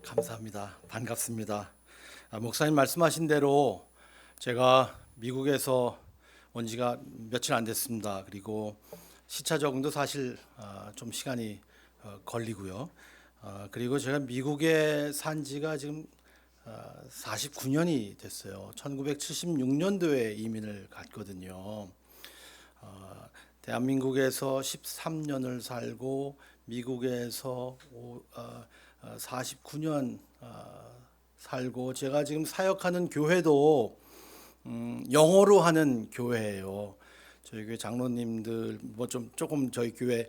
감사합니다. 반갑습니다. 목사님 말씀하신 대로 제가 미국에서 온 지가 며칠 안 됐습니다. 그리고 시차 적응도 사실 좀 시간이 걸리고요. 그리고 제가 미국에 산 지가 지금 49년이 됐어요. 1976년도에 이민을 갔거든요. 대한민국에서 13년을 살고 미국에서 49년 살고, 제가 지금 사역하는 교회도 영어로 하는 교회예요. 저희 교회 장로님들 뭐 좀 조금 저희 교회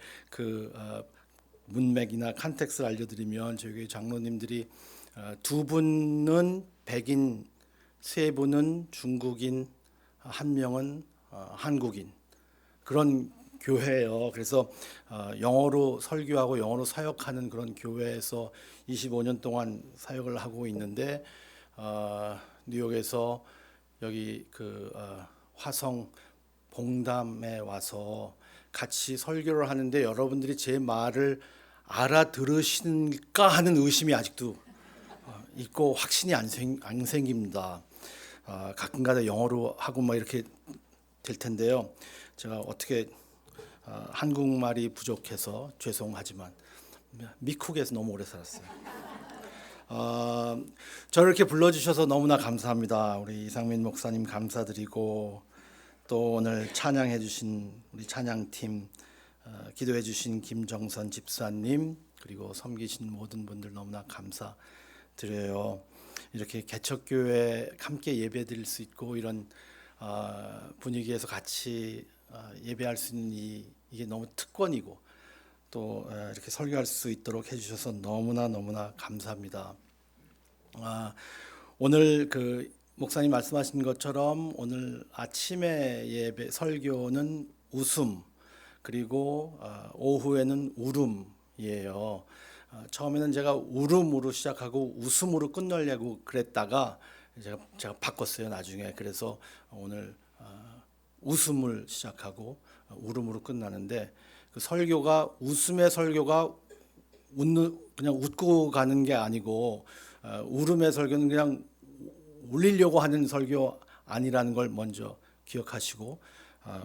문맥이나 컨텍스트를 알려드리면, 저희 교회 장로님들이 두 분은 백인, 세 분은 중국인, 한 명은 한국인, 그런 교회예요. 그래서 영어로 설교하고 영어로 사역하는 그런 교회에서 25년 동안 사역을 하고 있는데, 뉴욕에서 여기 화성 봉담에 와서 같이 설교를 하는데 여러분들이 제 말을 알아들으실까 하는 의심이 아직도 있고 확신이 안 생깁니다. 가끔가다 영어로 하고 막 이렇게 될 텐데요. 제가 어떻게 한국말이 부족해서 죄송하지만 미국에서 너무 오래 살았어요. 저를 이렇게 불러주셔서 너무나 감사합니다. 우리 이상민 목사님 감사드리고, 또 오늘 찬양해 주신 우리 찬양팀, 기도해 주신 김정선 집사님, 그리고 섬기신 모든 분들 너무나 감사드려요. 이렇게 개척교회 함께 예배드릴 수 있고, 이런 분위기에서 같이 예배할 수 있는 이게 너무 특권이고, 또 이렇게 설교할 수 있도록 해주셔서 너무나 감사합니다. 오늘 목사님 말씀하신 것처럼 오늘 아침에 예배 설교는 웃음, 그리고 오후에는 울음이에요. 처음에는 제가 울음으로 시작하고 웃음으로 끝내려고 그랬다가 제가 바꿨어요 나중에. 그래서 오늘 웃음을 시작하고 울음으로 끝나는데, 그 설교가 웃음의 설교가 그냥 웃고 가는 게 아니고, 울음의 설교는 그냥 울리려고 하는 설교 아니라는 걸 먼저 기억하시고,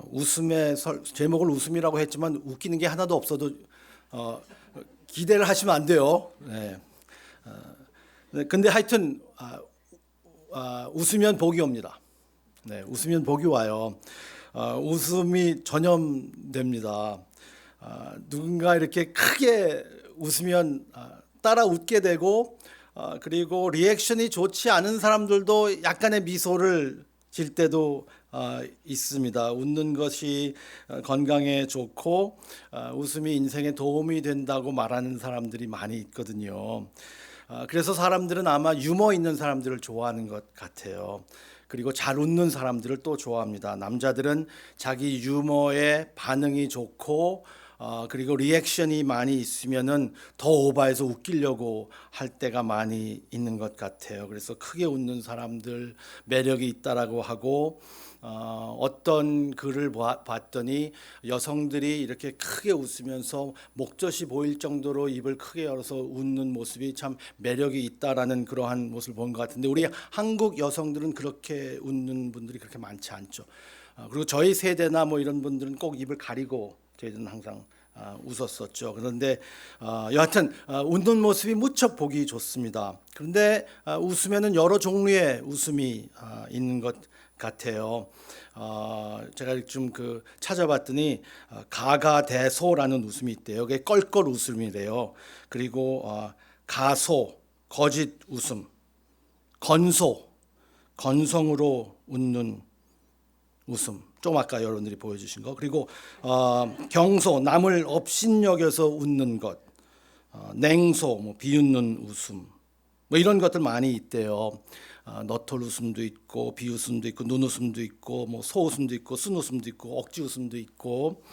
웃음의 제목을 웃음이라고 했지만 웃기는 게 하나도 없어도 기대를 하시면 안 돼요. 네. 근데 하여튼 웃으면 복이 옵니다. 네, 웃으면 복이 와요. 웃음이 전염됩니다. 누군가 이렇게 크게 웃으면 따라 웃게 되고, 그리고 리액션이 좋지 않은 사람들도 약간의 미소를 질 때도 있습니다. 웃는 것이 건강에 좋고 웃음이 인생에 도움이 된다고 말하는 사람들이 많이 있거든요. 그래서 사람들은 아마 유머 있는 사람들을 좋아하는 것 같아요. 그리고 잘 웃는 사람들을 또 좋아합니다. 남자들은 자기 유머에 반응이 좋고, 그리고 리액션이 많이 있으면은 더 오버해서 웃기려고 할 때가 많이 있는 것 같아요. 그래서 크게 웃는 사람들 매력이 있다라고 하고, 어떤 글을 봤더니 여성들이 이렇게 크게 웃으면서 목젖이 보일 정도로 입을 크게 열어서 웃는 모습이 참 매력이 있다라는 그러한 모습을 본 것 같은데, 우리 한국 여성들은 그렇게 웃는 분들이 그렇게 많지 않죠. 그리고 저희 세대나 뭐 이런 분들은 꼭 입을 가리고 저희들은 항상 웃었었죠. 그런데 여하튼 웃는 모습이 무척 보기 좋습니다. 그런데 웃으면은 여러 종류의 웃음이 있는 것 같아요. 제가 좀 찾아봤더니 가가대소라는 웃음이 있대요. 그게 껄껄 웃음이래요. 그리고 가소, 거짓 웃음, 건소, 건성으로 웃는 웃음, 좀 아까 여러분들이 보여주신 거, 그리고 경소, 남을 업신여겨서 웃는 것, 냉소, 뭐 비웃는 웃음, 뭐 이런 것들 많이 있대요. 너털 웃음도 있고, 비웃음도 있고, 눈웃음도 있고, 뭐 소웃음도 있고, 쓴웃음도 있고, 억지 웃음도 있고,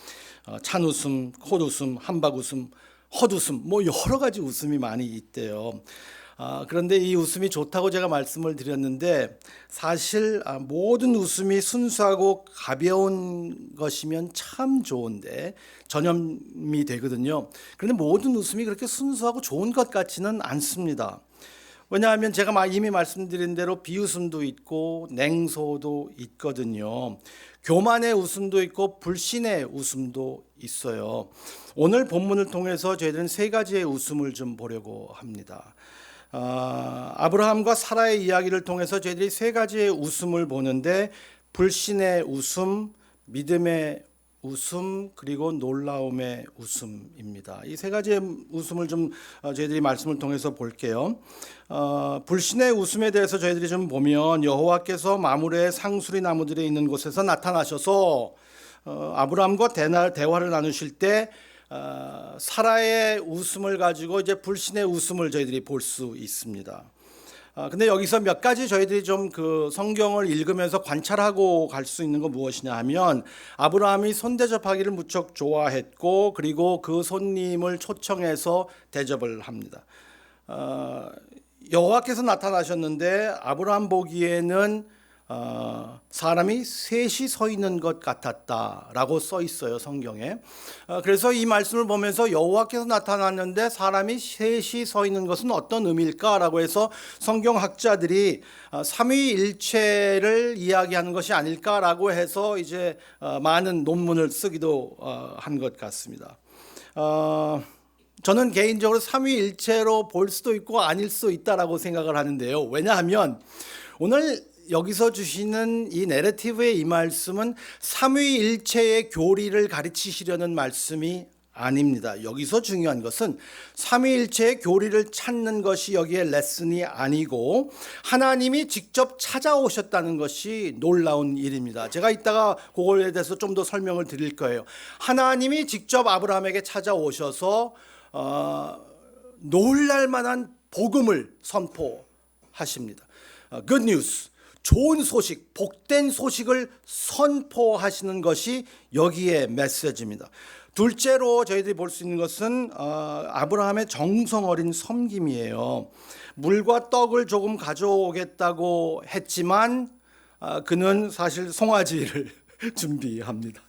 찬웃음, 콧웃음, 함박웃음, 헛웃음, 뭐 여러 가지 웃음이 많이 있대요. 그런데 이 웃음이 좋다고 제가 말씀을 드렸는데 사실 모든 웃음이 순수하고 가벼운 것이면 참 좋은데 전염이 되거든요. 그런데 모든 웃음이 그렇게 순수하고 좋은 것 같지는 않습니다. 왜냐하면 제가 이미 말씀드린 대로 비웃음도 있고 냉소도 있거든요. 교만의 웃음도 있고 불신의 웃음도 있어요. 오늘 본문을 통해서 저희들은 세 가지의 웃음을 좀 보려고 합니다. 아브라함과 사라의 이야기를 통해서 저희들이 세 가지의 웃음을 보는데 불신의 웃음, 믿음의 웃음, 그리고 놀라움의 웃음입니다. 이 세 가지의 웃음을 좀 저희들이 말씀을 통해서 볼게요. 불신의 웃음에 대해서 저희들이 좀 보면 여호와께서 마므레의 상수리 나무들에 있는 곳에서 나타나셔서 아브라함과 대화를 나누실 때 사라의 웃음을 가지고 이제 불신의 웃음을 저희들이 볼 수 있습니다. 근데 여기서 몇 가지 저희들이 좀 그 성경을 읽으면서 관찰하고 갈 수 있는 건 무엇이냐 하면 아브라함이 손대접하기를 무척 좋아했고 그리고 그 손님을 초청해서 대접을 합니다. 여호와께서 나타나셨는데 아브라함 보기에는 사람이 셋이 서 있는 것 같았다라고 써 있어요, 성경에. 그래서 이 말씀을 보면서 여호와께서 나타났는데 사람이 셋이 서 있는 것은 어떤 의미일까라고 해서 성경학자들이 삼위일체를 이야기하는 것이 아닐까라고 해서 이제 많은 논문을 쓰기도 한 것 같습니다. 저는 개인적으로 삼위일체로 볼 수도 있고 아닐 수도 있다라고 생각을 하는데요. 왜냐하면 오늘 여기서 주시는 이 내러티브의 이 말씀은 삼위일체의 교리를 가르치시려는 말씀이 아닙니다. 여기서 중요한 것은 삼위일체의 교리를 찾는 것이 여기에 레슨이 아니고 하나님이 직접 찾아오셨다는 것이 놀라운 일입니다. 제가 이따가 그거에 대해서 좀 더 설명을 드릴 거예요. 하나님이 직접 아브라함에게 찾아오셔서 놀랄 만한 복음을 선포하십니다. Good news, 좋은 소식, 복된 소식을 선포하시는 것이 여기에 메시지입니다. 둘째로 저희들이 볼 수 있는 것은 아브라함의 정성 어린 섬김이에요. 물과 떡을 조금 가져오겠다고 했지만 그는 사실 송아지를 준비합니다.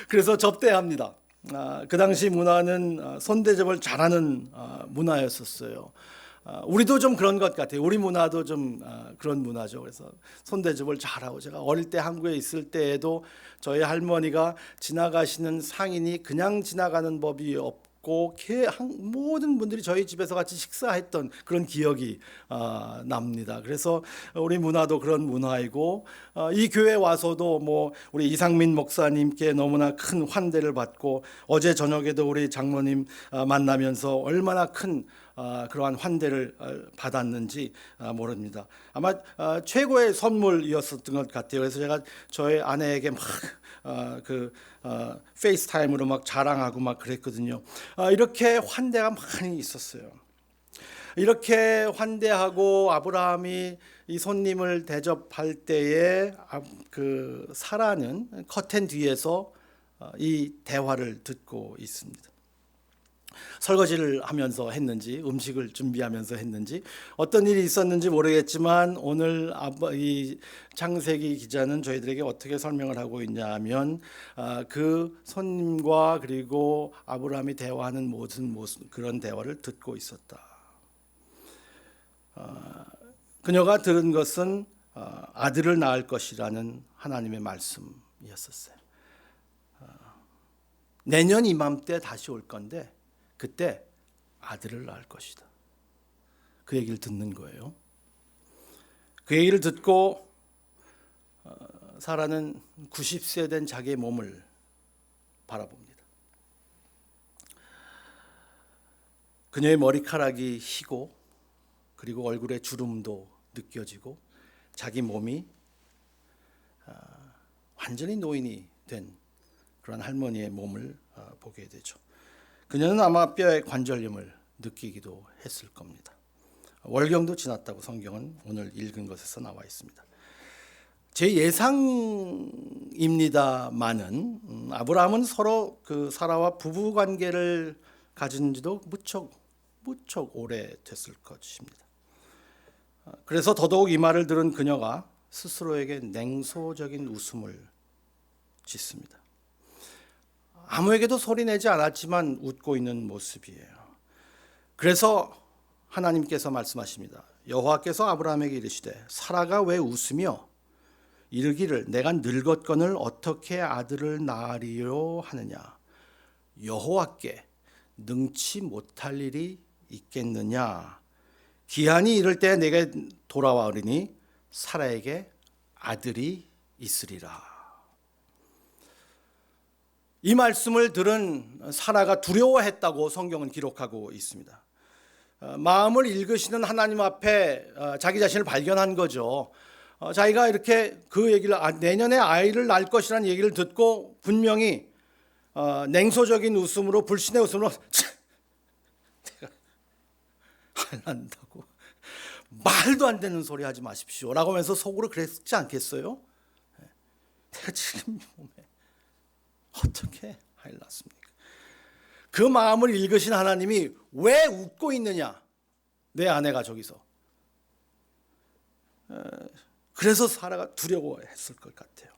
그래서 접대합니다. 그 당시 문화는 손대접을 잘하는 문화였었어요. 우리도 좀 그런 것 같아요. 우리 문화도 좀 그런 문화죠. 그래서 손대접을 잘하고 제가 어릴 때 한국에 있을 때에도 저희 할머니가 지나가시는 상인이 그냥 지나가는 법이 없고 모든 분들이 저희 집에서 같이 식사했던 그런 기억이 납니다. 그래서 우리 문화도 그런 문화이고 이 교회 와서도 뭐 우리 이상민 목사님께 너무나 큰 환대를 받고 어제 저녁에도 우리 장로님 만나면서 얼마나 큰 그러한 환대를 받았는지 모릅니다. 아마 최고의 선물이었었던 것 같아요. 그래서 제가 저의 아내에게 막 페이스타임으로 막 자랑하고 막 그랬거든요. 이렇게 환대가 많이 있었어요. 이렇게 환대하고 아브라함이 이 손님을 대접할 때에 그 사라는 커튼 뒤에서 이 대화를 듣고 있습니다. 설거지를 하면서 했는지 음식을 준비하면서 했는지 어떤 일이 있었는지 모르겠지만 오늘 이 창세기 기자는 저희들에게 어떻게 설명을 하고 있냐 하면 그 손님과 그리고 아브라함이 대화하는 모든 그런 대화를 듣고 있었다. 그녀가 들은 것은 아들을 낳을 것이라는 하나님의 말씀이었었어요. 내년 이맘때 다시 올 건데 그때 아들을 낳을 것이다. 그 얘기를 듣는 거예요. 그 얘기를 듣고 사라는 90세 된 자기의 몸을 바라봅니다. 그녀의 머리카락이 희고 그리고 얼굴에 주름도 느껴지고 자기 몸이 완전히 노인이 된 그런 할머니의 몸을 보게 되죠. 그녀는 아마 뼈의 관절염을 느끼기도 했을 겁니다. 월경도 지났다고 성경은 오늘 읽은 것에서 나와 있습니다. 제 예상입니다만은 아브라함은 서로 그 사라와 부부 관계를 가진 지도 무척 오래 됐을 것입니다. 그래서 더더욱 이 말을 들은 그녀가 스스로에게 냉소적인 웃음을 짓습니다. 아무에게도 소리내지 않았지만 웃고 있는 모습이에요. 그래서 하나님께서 말씀하십니다. 여호와께서 아브라함에게 이르시되 사라가 왜 웃으며 이르기를 내가 늙었거늘 어떻게 아들을 낳으리요 하느냐. 여호와께 능치 못할 일이 있겠느냐. 기한이 이를 때 내게 돌아와오리니 사라에게 아들이 있으리라. 이 말씀을 들은 사라가 두려워했다고 성경은 기록하고 있습니다. 마음을 읽으시는 하나님 앞에 자기 자신을 발견한 거죠. 자기가 이렇게 그 얘기를 내년에 아이를 낳을 것이라는 얘기를 듣고 분명히 냉소적인 웃음으로 불신의 웃음으로 내가 안 한다고 말도 안 되는 소리 하지 마십시오 라고 하면서 속으로 그랬지 않겠어요? 내가 지금 몸에 어떻게 아이를 낳습니까? 그 마음을 읽으신 하나님이 왜 웃고 있느냐? 내 아내가 저기서. 그래서 사라가 두려워했을 것 같아요.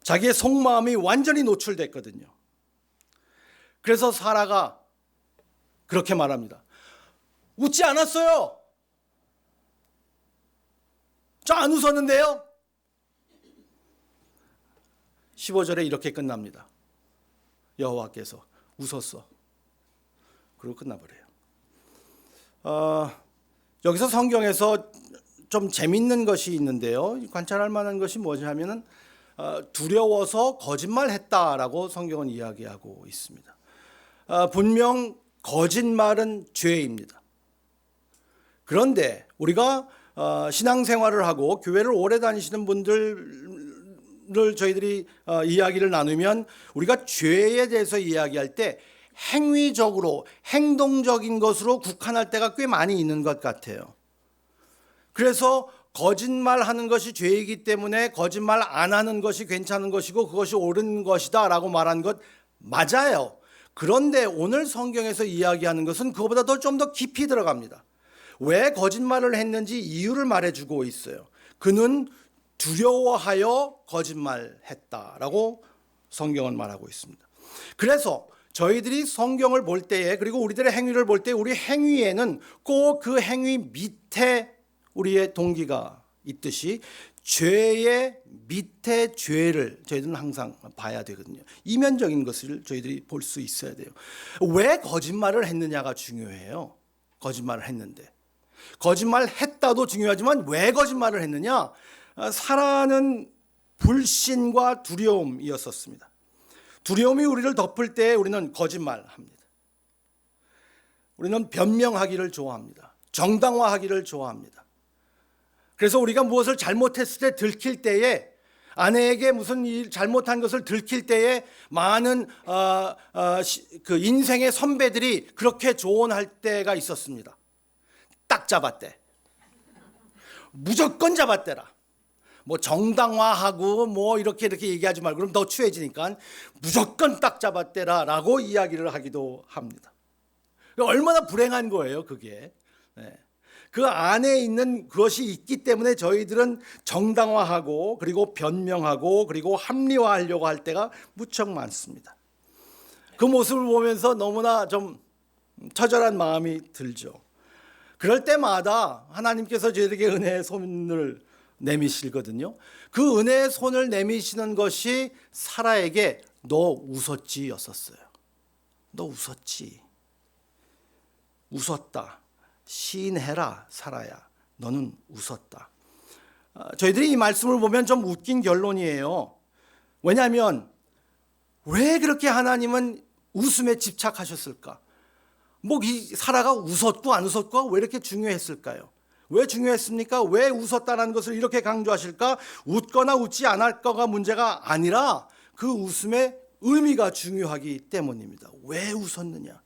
자기의 속마음이 완전히 노출됐거든요. 그래서 사라가 그렇게 말합니다. 웃지 않았어요. 저 안 웃었는데요. 15절에 이렇게 끝납니다. 여호와께서 웃었어. 그리고 끝나버려요. 여기서 성경에서 좀 재밌는 것이 있는데요. 관찰할 만한 것이 뭐냐면은 두려워서 거짓말했다라고 성경은 이야기하고 있습니다. 분명 거짓말은 죄입니다. 그런데 우리가 신앙생활을 하고 교회를 오래 다니시는 분들을 저희들이 이야기를 나누면 우리가 죄에 대해서 이야기할 때 행위적으로 행동적인 것으로 국한할 때가 꽤 많이 있는 것 같아요. 그래서 거짓말하는 것이 죄이기 때문에 거짓말 안 하는 것이 괜찮은 것이고 그것이 옳은 것이다 라고 말한 것 맞아요. 그런데 오늘 성경에서 이야기하는 것은 그것보다 좀 더 깊이 들어갑니다. 왜 거짓말을 했는지 이유를 말해주고 있어요. 그는 두려워하여 거짓말했다라고 성경은 말하고 있습니다. 그래서 저희들이 성경을 볼 때에 그리고 우리들의 행위를 볼 때 우리 행위에는 꼭 그 행위 밑에 우리의 동기가 있듯이 죄의 밑에 죄를 저희들은 항상 봐야 되거든요. 이면적인 것을 저희들이 볼 수 있어야 돼요. 왜 거짓말을 했느냐가 중요해요. 거짓말을 했는데. 거짓말 했다도 중요하지만 왜 거짓말을 했느냐? 사라는 불신과 두려움이었었습니다. 두려움이 우리를 덮을 때 우리는 거짓말합니다. 우리는 변명하기를 좋아합니다. 정당화하기를 좋아합니다. 그래서 우리가 무엇을 잘못했을 때 들킬 때에 아내에게 무슨 일 잘못한 것을 들킬 때에 많은 그 인생의 선배들이 그렇게 조언할 때가 있었습니다. 딱 잡았대. 무조건 잡았대라. 뭐 정당화하고 뭐 이렇게 얘기하지 말고 그럼 더 추해지니까 무조건 딱 잡았대라라고 이야기를 하기도 합니다. 얼마나 불행한 거예요, 그게. 네. 그 안에 있는 것이 있기 때문에 저희들은 정당화하고 그리고 변명하고 그리고 합리화하려고 할 때가 무척 많습니다. 그 모습을 보면서 너무나 좀 처절한 마음이 들죠. 그럴 때마다 하나님께서 저희에게 은혜의 손을 내미시거든요. 그 은혜의 손을 내미시는 것이 사라에게 너 웃었지 였었어요. 너 웃었지. 웃었다. 시인해라 사라야. 너는 웃었다. 저희들이 이 말씀을 보면 좀 웃긴 결론이에요. 왜냐하면 왜 그렇게 하나님은 웃음에 집착하셨을까? 뭐 이 사라가 웃었고 안 웃었고 왜 이렇게 중요했을까요? 왜 중요했습니까? 왜 웃었다는 것을 이렇게 강조하실까? 웃거나 웃지 않을까가 문제가 아니라 그 웃음의 의미가 중요하기 때문입니다. 왜 웃었느냐?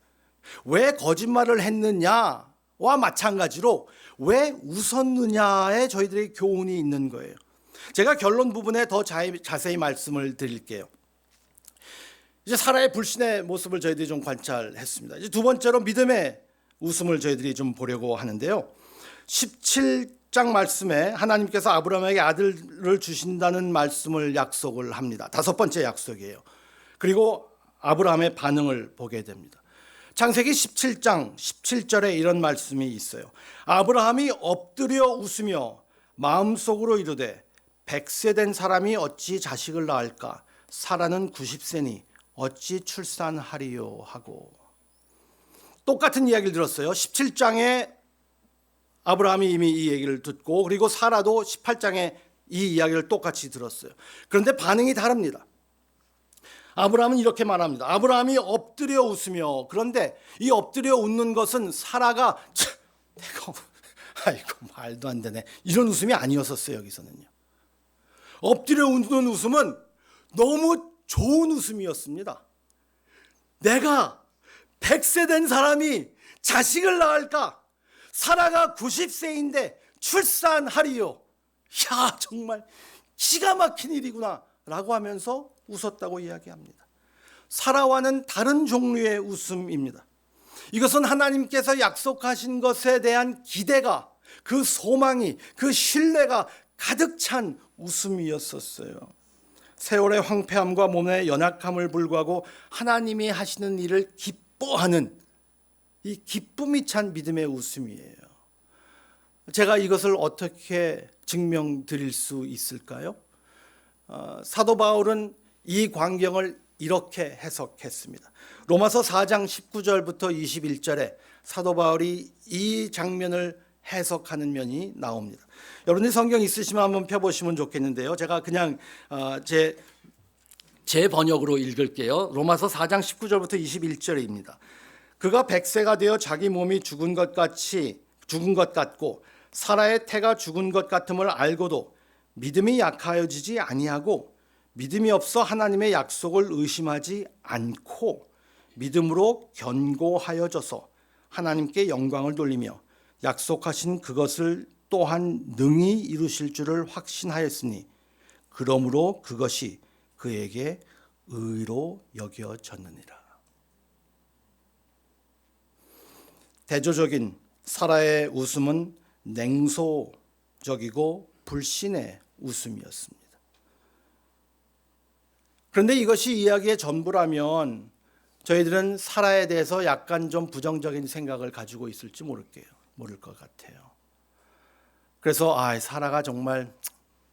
왜 거짓말을 했느냐와 마찬가지로 왜 웃었느냐에 저희들의 교훈이 있는 거예요. 제가 결론 부분에 더 자세히 말씀을 드릴게요. 이제 사라의 불신의 모습을 저희들이 좀 관찰했습니다. 이제 두 번째로 믿음의 웃음을 저희들이 좀 보려고 하는데요. 17장 말씀에 하나님께서 아브라함에게 아들을 주신다는 말씀을 약속을 합니다. 다섯 번째 약속이에요. 그리고 아브라함의 반응을 보게 됩니다. 창세기 17장 17절에 이런 말씀이 있어요. 아브라함이 엎드려 웃으며 마음속으로 이르되 100세 된 사람이 어찌 자식을 낳을까? 사라는 90세니 어찌 출산하리요 하고. 똑같은 이야기를 들었어요. 17장에 아브라함이 이미 이 얘기를 듣고, 그리고 사라도 18장에 이 이야기를 똑같이 들었어요. 그런데 반응이 다릅니다. 아브라함은 이렇게 말합니다. 아브라함이 엎드려 웃으며, 그런데 이 엎드려 웃는 것은 사라가 내가 아이고 말도 안 되네 이런 웃음이 아니었었어요. 여기서는요. 엎드려 웃는 웃음은 너무 좋은 웃음이었습니다. 내가 100세 된 사람이 자식을 낳을까? 사라가 90세인데 출산하리요. 야, 정말 기가 막힌 일이구나 라고 하면서 웃었다고 이야기합니다. 사라와는 다른 종류의 웃음입니다. 이것은 하나님께서 약속하신 것에 대한 기대가, 그 소망이, 그 신뢰가 가득 찬 웃음이었었어요. 세월의 황폐함과 몸의 연약함을 불구하고 하나님이 하시는 일을 기뻐하는 이 기쁨이 찬 믿음의 웃음이에요. 제가 이것을 어떻게 증명드릴 수 있을까요? 사도 바울은 이 광경을 이렇게 해석했습니다. 로마서 4장 19절부터 21절에 사도 바울이 이 장면을 해석하는 면이 나옵니다. 여러분이 성경 있으시면 한번 펴보시면 좋겠는데요. 제가 그냥 제 번역으로 읽을게요. 로마서 4장 19절부터 21절입니다. 그가 100세가 되어 자기 몸이 죽은 것 같고 사라의 태가 죽은 것 같음을 알고도 믿음이 약하여지지 아니하고 믿음이 없어 하나님의 약속을 의심하지 않고 믿음으로 견고하여져서 하나님께 영광을 돌리며 약속하신 그것을 또한 능히 이루실 줄을 확신하였으니 그러므로 그것이 그에게 의로 여겨졌느니라. 대조적인 사라의 웃음은 냉소적이고 불신의 웃음이었습니다. 그런데 이것이 이야기의 전부라면 저희들은 사라에 대해서 약간 좀 부정적인 생각을 가지고 있을지 모를 것 같아요. 그래서 사라가 정말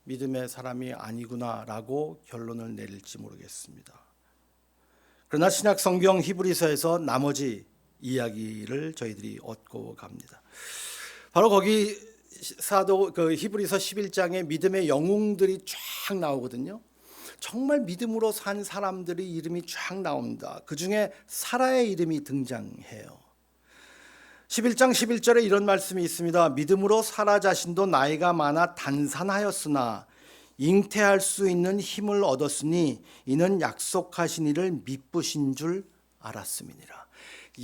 믿음의 사람이 아니구나라고 결론을 내릴지 모르겠습니다. 그러나 신약 성경 히브리서에서 나머지 이야기를 저희들이 얻고 갑니다. 바로 거기 사도 히브리서 11장에 믿음의 영웅들이 쫙 나오거든요. 정말 믿음으로 산 사람들의 이름이 쫙 나옵니다. 그 중에 사라의 이름이 등장해요. 11장 11절에 이런 말씀이 있습니다. 믿음으로 사라 자신도 나이가 많아 단산하였으나 잉태할 수 있는 힘을 얻었으니 이는 약속하신 이를 미쁘신 줄 알았음이니라.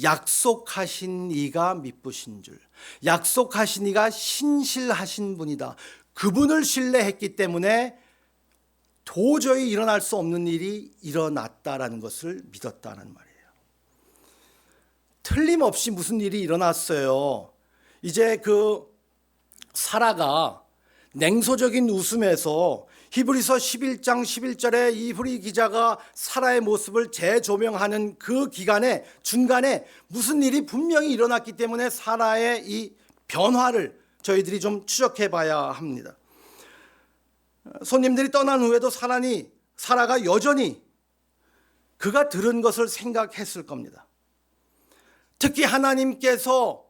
약속하신 이가 미쁘신 줄, 약속하신 이가 신실하신 분이다. 그분을 신뢰했기 때문에 도저히 일어날 수 없는 일이 일어났다라는 것을 믿었다는 말이에요. 틀림없이 무슨 일이 일어났어요. 이제 그 사라가 냉소적인 웃음에서 히브리서 11장 11절에 이 히브리 기자가 사라의 모습을 재조명하는 그 기간에 중간에 무슨 일이 분명히 일어났기 때문에 사라의 이 변화를 저희들이 좀 추적해 봐야 합니다. 손님들이 떠난 후에도 사라가 여전히 그가 들은 것을 생각했을 겁니다. 특히 하나님께서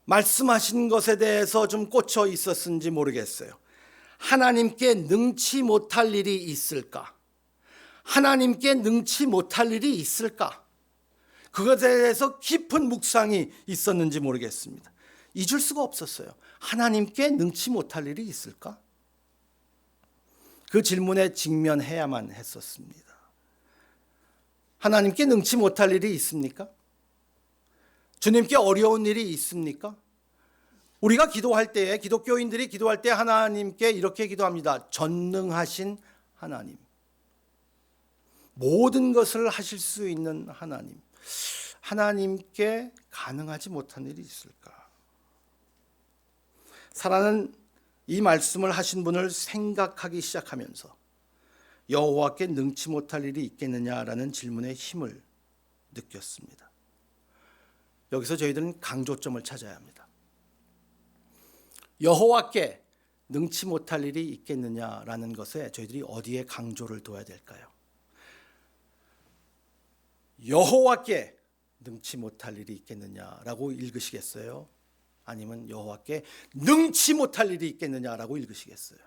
말씀하신 것에 대해서 좀 꽂혀 있었는지 모르겠어요. 하나님께 능치 못할 일이 있을까? 하나님께 능치 못할 일이 있을까? 그것에 대해서 깊은 묵상이 있었는지 모르겠습니다. 잊을 수가 없었어요. 하나님께 능치 못할 일이 있을까? 그 질문에 직면해야만 했었습니다. 하나님께 능치 못할 일이 있습니까? 주님께 어려운 일이 있습니까? 우리가 기도할 때에, 기독교인들이 기도할 때 하나님께 이렇게 기도합니다. 전능하신 하나님, 모든 것을 하실 수 있는 하나님, 하나님께 가능하지 못한 일이 있을까? 사라는 이 말씀을 하신 분을 생각하기 시작하면서 여호와께 능치 못할 일이 있겠느냐라는 질문의 힘을 느꼈습니다. 여기서 저희들은 강조점을 찾아야 합니다. 여호와께 능치 못할 일이 있겠느냐라는 것에 저희들이 어디에 강조를 둬야 될까요? 여호와께 능치 못할 일이 있겠느냐라고 읽으시겠어요? 아니면 여호와께 능치 못할 일이 있겠느냐라고 읽으시겠어요?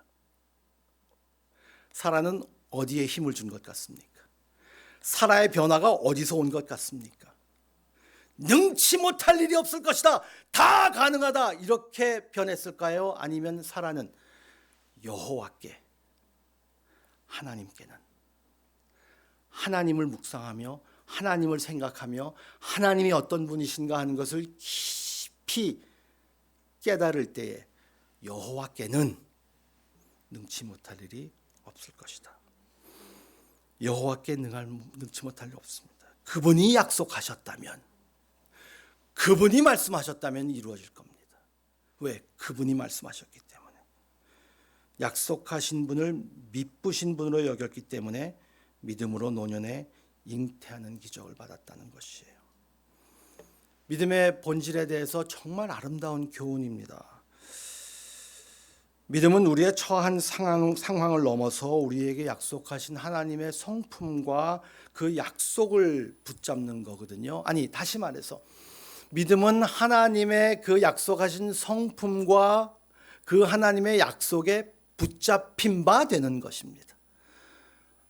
사라는 어디에 힘을 준 것 같습니까? 사라의 변화가 어디서 온 것 같습니까? 능치 못할 일이 없을 것이다, 다 가능하다, 이렇게 변했을까요? 아니면 사라는 여호와께, 하나님께는, 하나님을 묵상하며 하나님을 생각하며 하나님이 어떤 분이신가 하는 것을 깊이 깨달을 때에 여호와께는 능치 못할 일이 없을 것이다. 여호와께 능치 못할 일이 없습니다. 그분이 약속하셨다면, 그분이 말씀하셨다면 이루어질 겁니다. 왜? 그분이 말씀하셨기 때문에. 약속하신 분을 미쁘신 분으로 여겼기 때문에 믿음으로 노년에 잉태하는 기적을 받았다는 것이에요. 믿음의 본질에 대해서 정말 아름다운 교훈입니다. 믿음은 우리의 처한 상황을 넘어서 우리에게 약속하신 하나님의 성품과 그 약속을 붙잡는 거거든요. 아니, 다시 말해서 믿음은 하나님의 그 약속하신 성품과 그 하나님의 약속에 붙잡힌 바 되는 것입니다.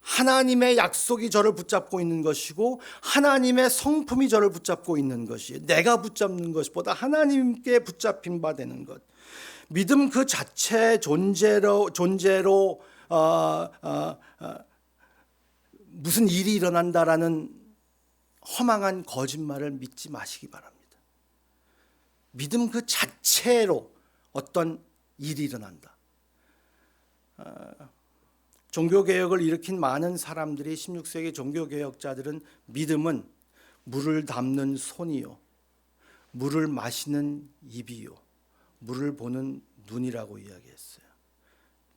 하나님의 약속이 저를 붙잡고 있는 것이고 하나님의 성품이 저를 붙잡고 있는 것이, 내가 붙잡는 것보다 하나님께 붙잡힌 바 되는 것. 믿음 그 자체 존재로 무슨 일이 일어난다라는 허망한 거짓말을 믿지 마시기 바랍니다. 믿음 그 자체로 어떤 일이 일어난다. 종교개혁을 일으킨 많은 사람들이, 16세기 종교개혁자들은 믿음은 물을 담는 손이요, 물을 마시는 입이요, 물을 보는 눈이라고 이야기했어요.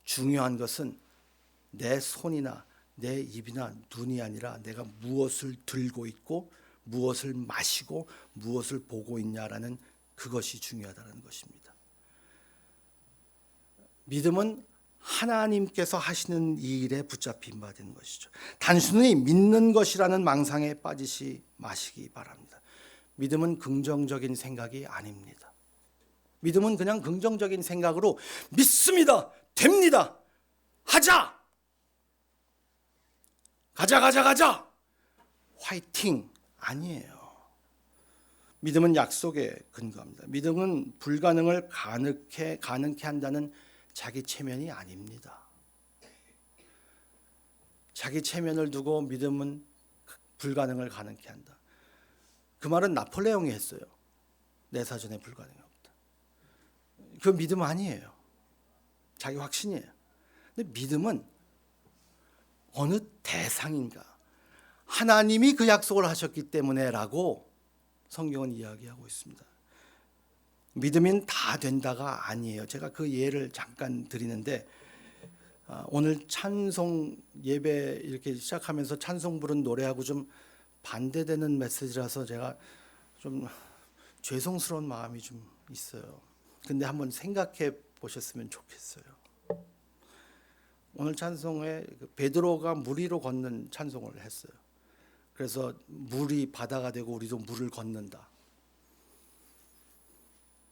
중요한 것은 내 손이나 내 입이나 눈이 아니라 내가 무엇을 들고 있고 무엇을 마시고 무엇을 보고 있냐라는 그것이 중요하다는 것입니다. 믿음은 하나님께서 하시는 이 일에 붙잡힌 바 되는 것이죠. 단순히 믿는 것이라는 망상에 빠지시 마시기 바랍니다. 믿음은 긍정적인 생각이 아닙니다. 믿음은 그냥 긍정적인 생각으로 믿습니다, 됩니다, 하자, 가자, 화이팅 아니에요. 믿음은 약속에 근거합니다. 믿음은 불가능을 가능케 한다는 자기 체면이 아닙니다. 자기 체면을 두고 믿음은 불가능을 가능케 한다. 그 말은 나폴레옹이 했어요. 내 사전에 불가능이 없다. 그 믿음 아니에요. 자기 확신이에요. 근데 믿음은 어느 대상인가, 하나님이 그 약속을 하셨기 때문에라고 성경은 이야기하고 있습니다. 믿음인 다 된다가 아니에요. 제가 그 예를 잠깐 드리는데, 오늘 찬송 예배 이렇게 시작하면서 찬송 부른 노래하고 좀 반대되는 메시지라서 제가 좀 죄송스러운 마음이 좀 있어요. 근데 한번 생각해 보셨으면 좋겠어요. 오늘 찬송에 베드로가 물 위로 걷는 찬송을 했어요. 그래서 물이 바다가 되고 우리도 물을 걷는다.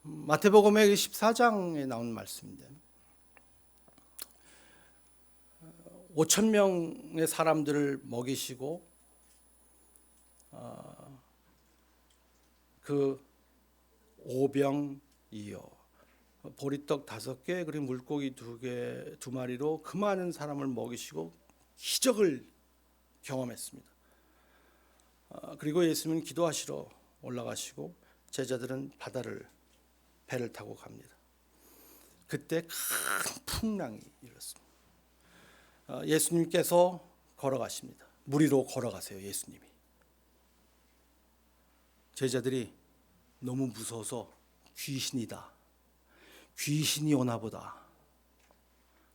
마태복음의 14장에 나온 말씀인데, 5천 명의 사람들을 먹이시고 그 오병이어 보리떡 5개 그리고 물고기 2마리로 그 많은 사람을 먹이시고 기적을 경험했습니다. 그리고 예수님은 기도하시러 올라가시고 제자들은 배를 타고 갑니다. 그때 큰 풍랑이 일었습니다. 예수님께서 걸어가십니다. 물 위로 걸어가세요. 예수님이. 제자들이 너무 무서워서 귀신이다, 귀신이 오나 보다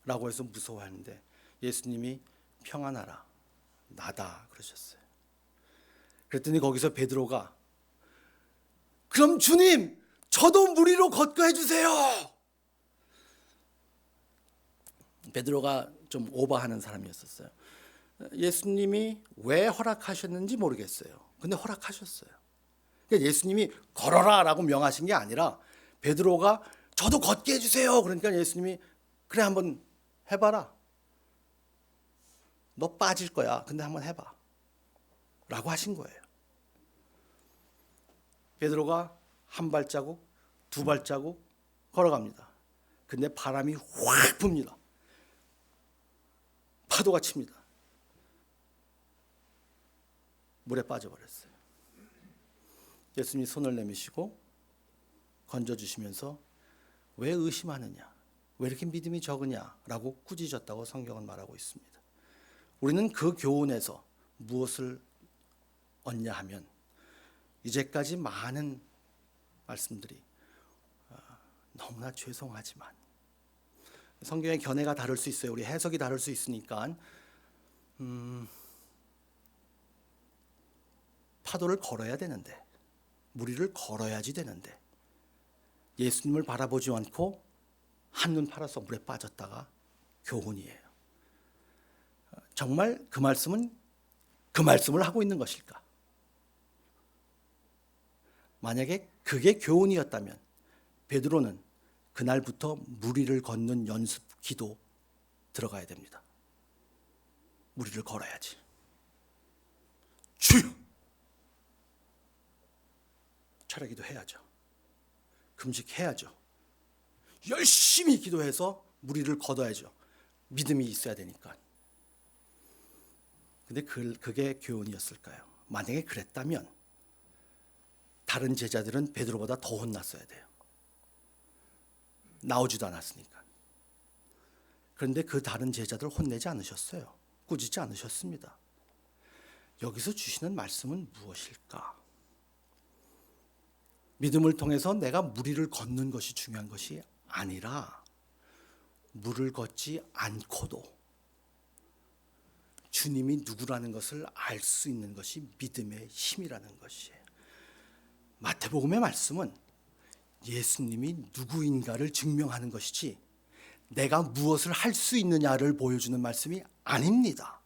라고 해서 무서워하는데 예수님이 평안하라, 나다 그러셨어요. 그랬더니 거기서 베드로가 그럼 주님, 저도 물 위로 걷게 해주세요. 베드로가 좀 오버하는 사람이었어요. 예수님이 왜 허락하셨는지 모르겠어요. 근데 허락하셨어요. 그러니까 예수님이 걸어라 라고 명하신 게 아니라 베드로가 저도 걷게 해주세요. 그러니까 예수님이 그래 한번 해봐라. 너 빠질 거야. 근데 한번 해봐 라고 하신 거예요. 베드로가 한 발자국, 두 발자국 걸어갑니다. 근데 바람이 확 붑니다. 파도가 칩니다. 물에 빠져버렸어요. 예수님이 손을 내미시고 건져주시면서 왜 의심하느냐, 왜 이렇게 믿음이 적으냐라고 꾸짖었다고 성경은 말하고 있습니다. 우리는 그 교훈에서 무엇을 얻냐 하면 이제까지 많은 말씀들이 너무나 죄송하지만 성경의 견해가 다를 수 있어요. 우리 해석이 다를 수 있으니까 파도를 걸어야 되는데, 물 위를 걸어야지 되는데 예수님을 바라보지 않고 한눈 팔아서 물에 빠졌다가 교훈이에요. 정말 그 말씀은 그 말씀을 하고 있는 것일까? 만약에 그게 교훈이었다면 베드로는 그날부터 물 위를 걷는 연습 기도 들어가야 됩니다. 물 위를 걸어야지. 주여! 철야기도 해야죠. 금식해야죠. 열심히 기도해서 물 위를 걷어야죠. 믿음이 있어야 되니까. 근데 그게 교훈이었을까요? 만약에 그랬다면 다른 제자들은 베드로보다 더 혼났어야 돼요. 나오지도 않았으니까. 그런데 그 다른 제자들 혼내지 않으셨어요. 꾸짖지 않으셨습니다. 여기서 주시는 말씀은 무엇일까? 믿음을 통해서 내가 물 위를 걷는 것이 중요한 것이 아니라 물을 걷지 않고도 주님이 누구라는 것을 알 수 있는 것이 믿음의 힘이라는 것이에요. 마태복음의 말씀은 예수님이 누구인가를 증명하는 것이지 내가 무엇을 할 수 있느냐를 보여주는 말씀이 아닙니다.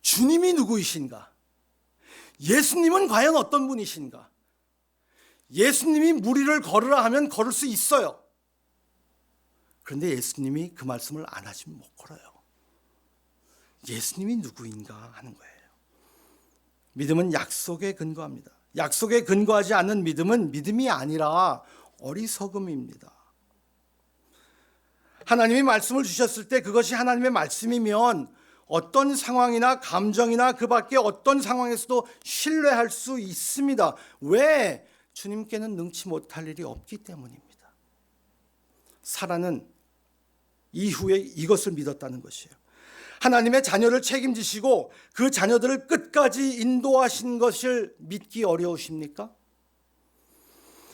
주님이 누구이신가? 예수님은 과연 어떤 분이신가? 예수님이 물 위를 걸으라 하면 걸을 수 있어요. 그런데 예수님이 그 말씀을 안 하시면 못 걸어요. 예수님이 누구인가 하는 거예요. 믿음은 약속에 근거합니다. 약속에 근거하지 않는 믿음은 믿음이 아니라 어리석음입니다. 하나님이 말씀을 주셨을 때 그것이 하나님의 말씀이면 어떤 상황이나 감정이나 그 밖에 어떤 상황에서도 신뢰할 수 있습니다. 왜? 주님께는 능치 못할 일이 없기 때문입니다. 사라는 이후에 이것을 믿었다는 것이에요. 하나님의 자녀를 책임지시고 그 자녀들을 끝까지 인도하신 것을 믿기 어려우십니까?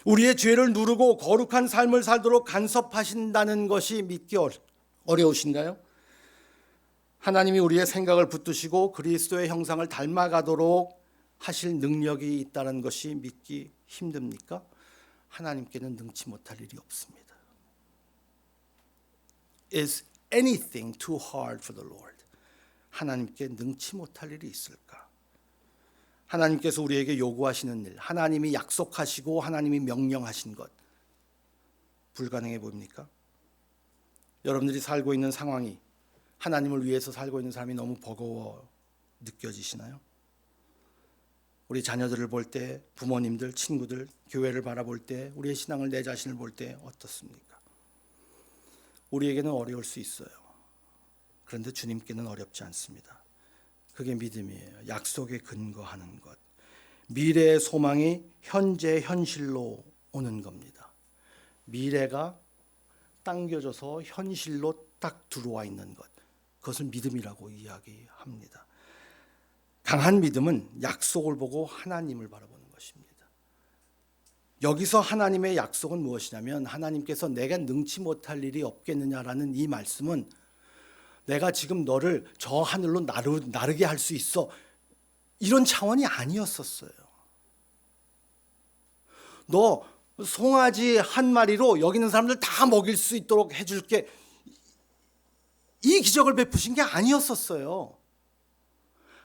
우리의 죄를 누르고 거룩한 삶을 살도록 간섭하신다는 것이 믿기 어려우신가요? 하나님이 우리의 생각을 붙드시고 그리스도의 형상을 닮아가도록 하실 능력이 있다는 것이 믿기 힘듭니까? 하나님께는 능치 못할 일이 없습니다. Is anything too hard for the Lord? 하나님께 능치 못할 일이 있을까? 하나님께서 우리에게 요구하시는 일, 하나님이 약속하시고 하나님이 명령하신 것 불가능해 보입니까? 여러분들이 살고 있는 상황이 하나님을 위해서 살고 있는 사람이 너무 버거워 느껴지시나요? 우리 자녀들을 볼 때, 부모님들, 친구들, 교회를 바라볼 때, 우리의 신앙을, 내 자신을 볼 때 어떻습니까? 우리에게는 어려울 수 있어요. 그런데 주님께는 어렵지 않습니다. 그게 믿음이에요. 약속에 근거하는 것. 미래의 소망이 현재 현실로 오는 겁니다. 미래가 당겨져서 현실로 딱 들어와 있는 것. 그것을 믿음이라고 이야기합니다. 강한 믿음은 약속을 보고 하나님을 바라보는 것입니다. 여기서 하나님의 약속은 무엇이냐면 하나님께서 내가 능치 못할 일이 없겠느냐라는 이 말씀은 내가 지금 너를 저 하늘로 나르게 할 수 있어, 이런 차원이 아니었었어요. 너 송아지 한 마리로 여기 있는 사람들 다 먹일 수 있도록 해줄게, 이 기적을 베푸신 게 아니었었어요.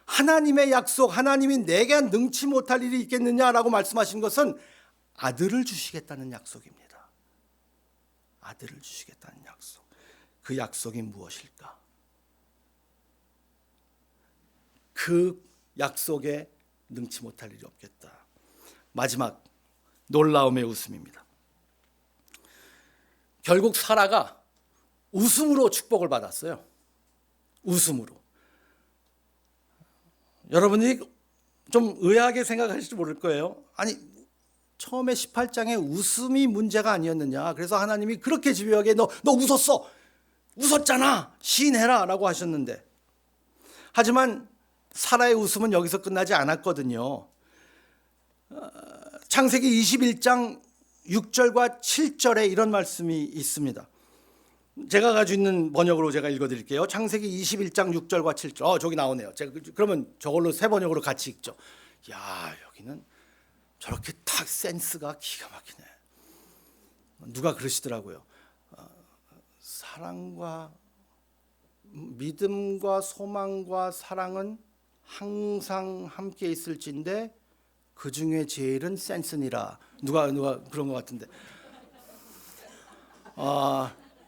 하나님의 약속, 하나님이 내가 능치 못할 일이 있겠느냐라고 말씀하신 것은 아들을 주시겠다는 약속입니다. 아들을 주시겠다는 약속. 그 약속이 무엇일까? 그 약속에 능치 못할 일이 없겠다. 마지막 놀라움의 웃음입니다. 결국 사라가 웃음으로 축복을 받았어요. 웃음으로. 여러분이 좀 의아하게 생각하실지 모를 거예요. 아니, 처음에 18장에 웃음이 문제가 아니었느냐, 그래서 하나님이 그렇게 집요하게 너 웃었어, 웃었잖아, 시인해라 라고 하셨는데, 하지만 사라의 웃음은 여기서 끝나지 않았거든요. 창세기 21장 6절과 7절에 이런 말씀이 있습니다. 제가 가지고 있는 번역으로 제가 읽어드릴게요. 창세기 21장 6절과 7절. 저기 나오네요. 제가 그러면 저걸로 새 번역으로 같이 읽죠. 야, 여기는 저렇게 딱 센스가 기가 막히네. 누가 그러시더라고요. 사랑과 믿음과 소망과 사랑은 항상 함께 있을진데 그 중에 제일은 센스니라. 누가 그런 것 같은데.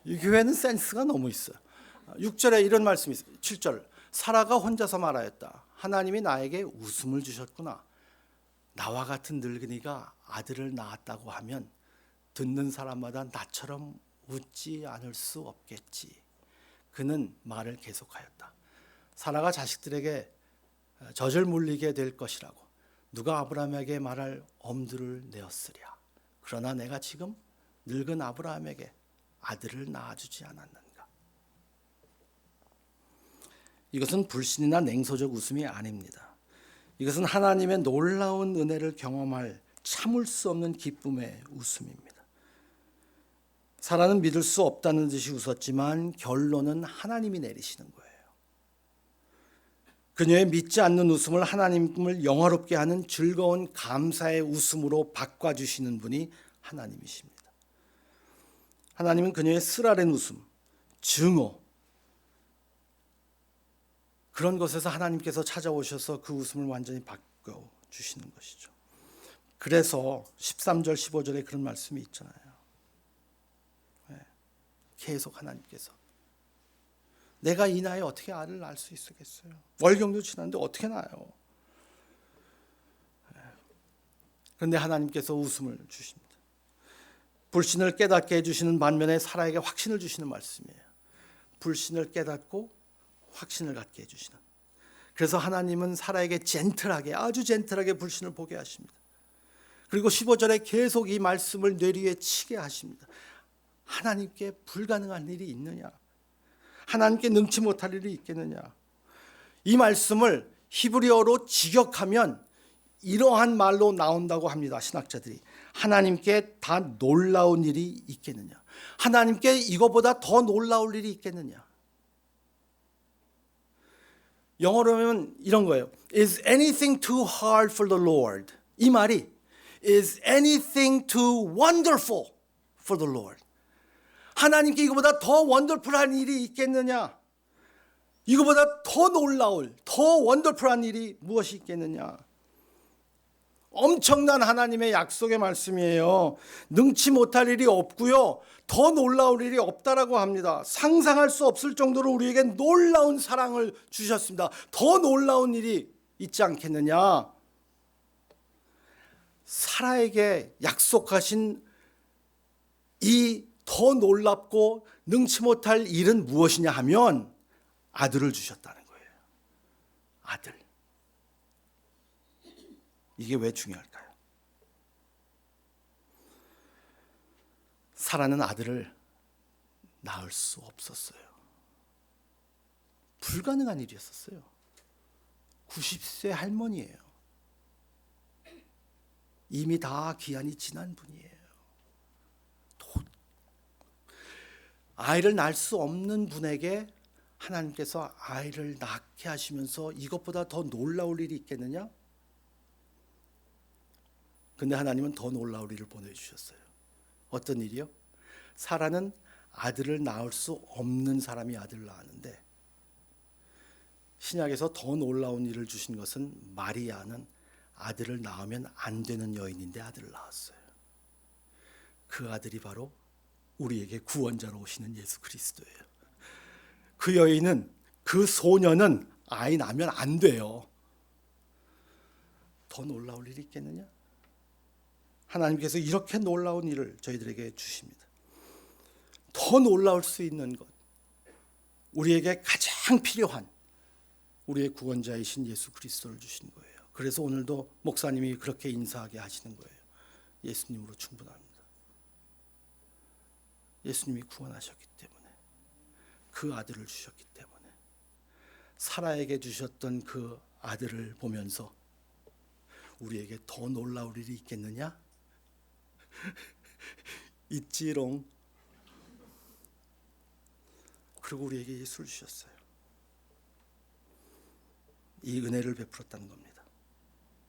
이 교회는 센스가 너무 있어요. 6절에 이런 말씀이 있어요. 7절. 사라가 혼자서 말하였다. 하나님이 나에게 웃음을 주셨구나. 나와 같은 늙은이가 아들을 낳았다고 하면 듣는 사람마다 나처럼 웃지 않을 수 없겠지. 그는 말을 계속하였다. 사라가 자식들에게 젖을 물리게 될 것이라고 누가 아브라함에게 말할 엄두를 내었으랴. 그러나 내가 지금 늙은 아브라함에게 아들을 낳아주지 않았는가. 이것은 불신이나 냉소적 웃음이 아닙니다. 이것은 하나님의 놀라운 은혜를 경험할 참을 수 없는 기쁨의 웃음입니다. 사라는 믿을 수 없다는 듯이 웃었지만 결론은 하나님이 내리시는 거예요. 그녀의 믿지 않는 웃음을 하나님을 영화롭게 하는 즐거운 감사의 웃음으로 바꿔주시는 분이 하나님이십니다. 하나님은 그녀의 쓰라린 웃음, 증오, 그런 것에서 하나님께서 찾아오셔서 그 웃음을 완전히 바꿔주시는 것이죠. 그래서 13절 15절에 그런 말씀이 있잖아요. 계속 하나님께서 내가 이 나이에 어떻게 아를 낳을 수 있겠어요? 월경도 지났는데 어떻게 낳아요? 그런데 하나님께서 웃음을 주십니다. 불신을 깨닫게 해주시는 반면에 사라에게 확신을 주시는 말씀이에요. 불신을 깨닫고 확신을 갖게 해주시는. 그래서 하나님은 사라에게 젠틀하게, 아주 젠틀하게 불신을 보게 하십니다. 그리고 15절에 계속 이 말씀을 뇌리에 치게 하십니다. 하나님께 불가능한 일이 있느냐? 하나님께 능치 못할 일이 있겠느냐? 이 말씀을 히브리어로 직역하면 이러한 말로 나온다고 합니다. 신학자들이. 하나님께 다 놀라운 일이 있겠느냐? 하나님께 이거보다 더 놀라울 일이 있겠느냐? 영어로 하면 이런 거예요. Is anything too hard for the Lord? 이 말이 Is anything too wonderful for the Lord? 하나님께 이거보다 더 원더풀한 일이 있겠느냐? 이거보다 더 놀라울, 더 원더풀한 일이 무엇이 있겠느냐? 엄청난 하나님의 약속의 말씀이에요. 능치 못할 일이 없고요, 더 놀라울 일이 없다라고 합니다. 상상할 수 없을 정도로 우리에게 놀라운 사랑을 주셨습니다. 더 놀라운 일이 있지 않겠느냐? 사라에게 약속하신 이 더 놀랍고 능치 못할 일은 무엇이냐 하면 아들을 주셨다는 거예요. 아들. 이게 왜 중요할까요? 사라는 아들을 낳을 수 없었어요. 불가능한 일이었어요. 90세 할머니예요. 이미 다 기한이 지난 분이에요. 아이를 낳을 수 없는 분에게 하나님께서 아이를 낳게 하시면서 이것보다 더 놀라울 일이 있겠느냐? 근데 하나님은 더 놀라울 일을 보내주셨어요. 어떤 일이요? 사라는 아들을 낳을 수 없는 사람이 아들을 낳았는데, 신약에서 더 놀라운 일을 주신 것은 마리아는 아들을 낳으면 안 되는 여인인데 아들을 낳았어요. 그 아들이 바로 우리에게 구원자로 오시는 예수 그리스도예요. 그 여인은, 그 소녀는 아이 낳으면 안 돼요. 더 놀라울 일이 있겠느냐? 하나님께서 이렇게 놀라운 일을 저희들에게 주십니다. 더 놀라울 수 있는 것, 우리에게 가장 필요한 우리의 구원자이신 예수 그리스도를 주신 거예요. 그래서 오늘도 목사님이 그렇게 인사하게 하시는 거예요. 예수님으로 충분합니다. 예수님이 구원하셨기 때문에, 그 아들을 주셨기 때문에, 사라에게 주셨던 그 아들을 보면서 우리에게 더 놀라울 일이 있겠느냐? 있지롱. 그리고 우리에게 예수를 주셨어요. 이 은혜를 베풀었다는 겁니다.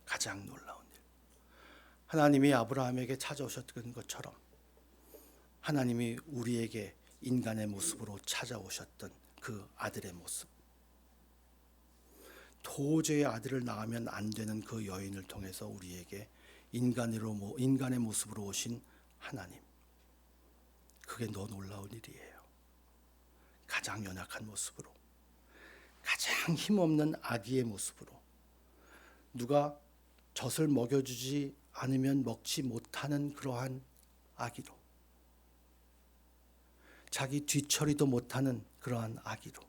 가장 놀라운 일. 하나님이 아브라함에게 찾아오셨던 것처럼 하나님이 우리에게 인간의 모습으로 찾아오셨던 그 아들의 모습, 도저히 아들을 낳으면 안 되는 그 여인을 통해서 우리에게 인간의 모습으로 오신 하나님, 그게 더 놀라운 일이에요. 가장 연약한 모습으로, 가장 힘없는 아기의 모습으로, 누가 젖을 먹여주지 않으면 먹지 못하는 그러한 아기로, 자기 뒤처리도 못하는 그러한 아기로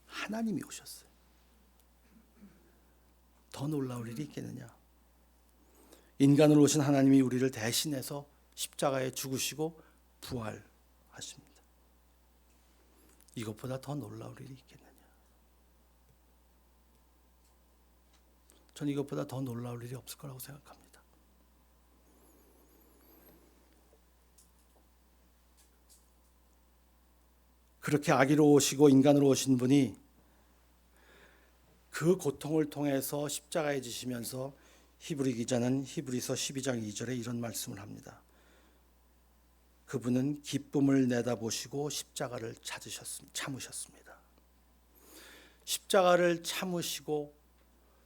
하나님이 오셨어요. 더 놀라울 일이 있겠느냐? 인간으로 오신 하나님이 우리를 대신해서 십자가에 죽으시고 부활하십니다. 이것보다 더 놀라울 일이 있겠느냐? 전 이것보다 더 놀라울 일이 없을 거라고 생각합니다. 그렇게 아기로 오시고 인간으로 오신 분이 그 고통을 통해서 십자가에 지시면서 히브리 기자는 히브리서 12장 2절에 이런 말씀을 합니다. 그분은 기쁨을 내다보시고 십자가를 참으셨습니다. 십자가를 참으시고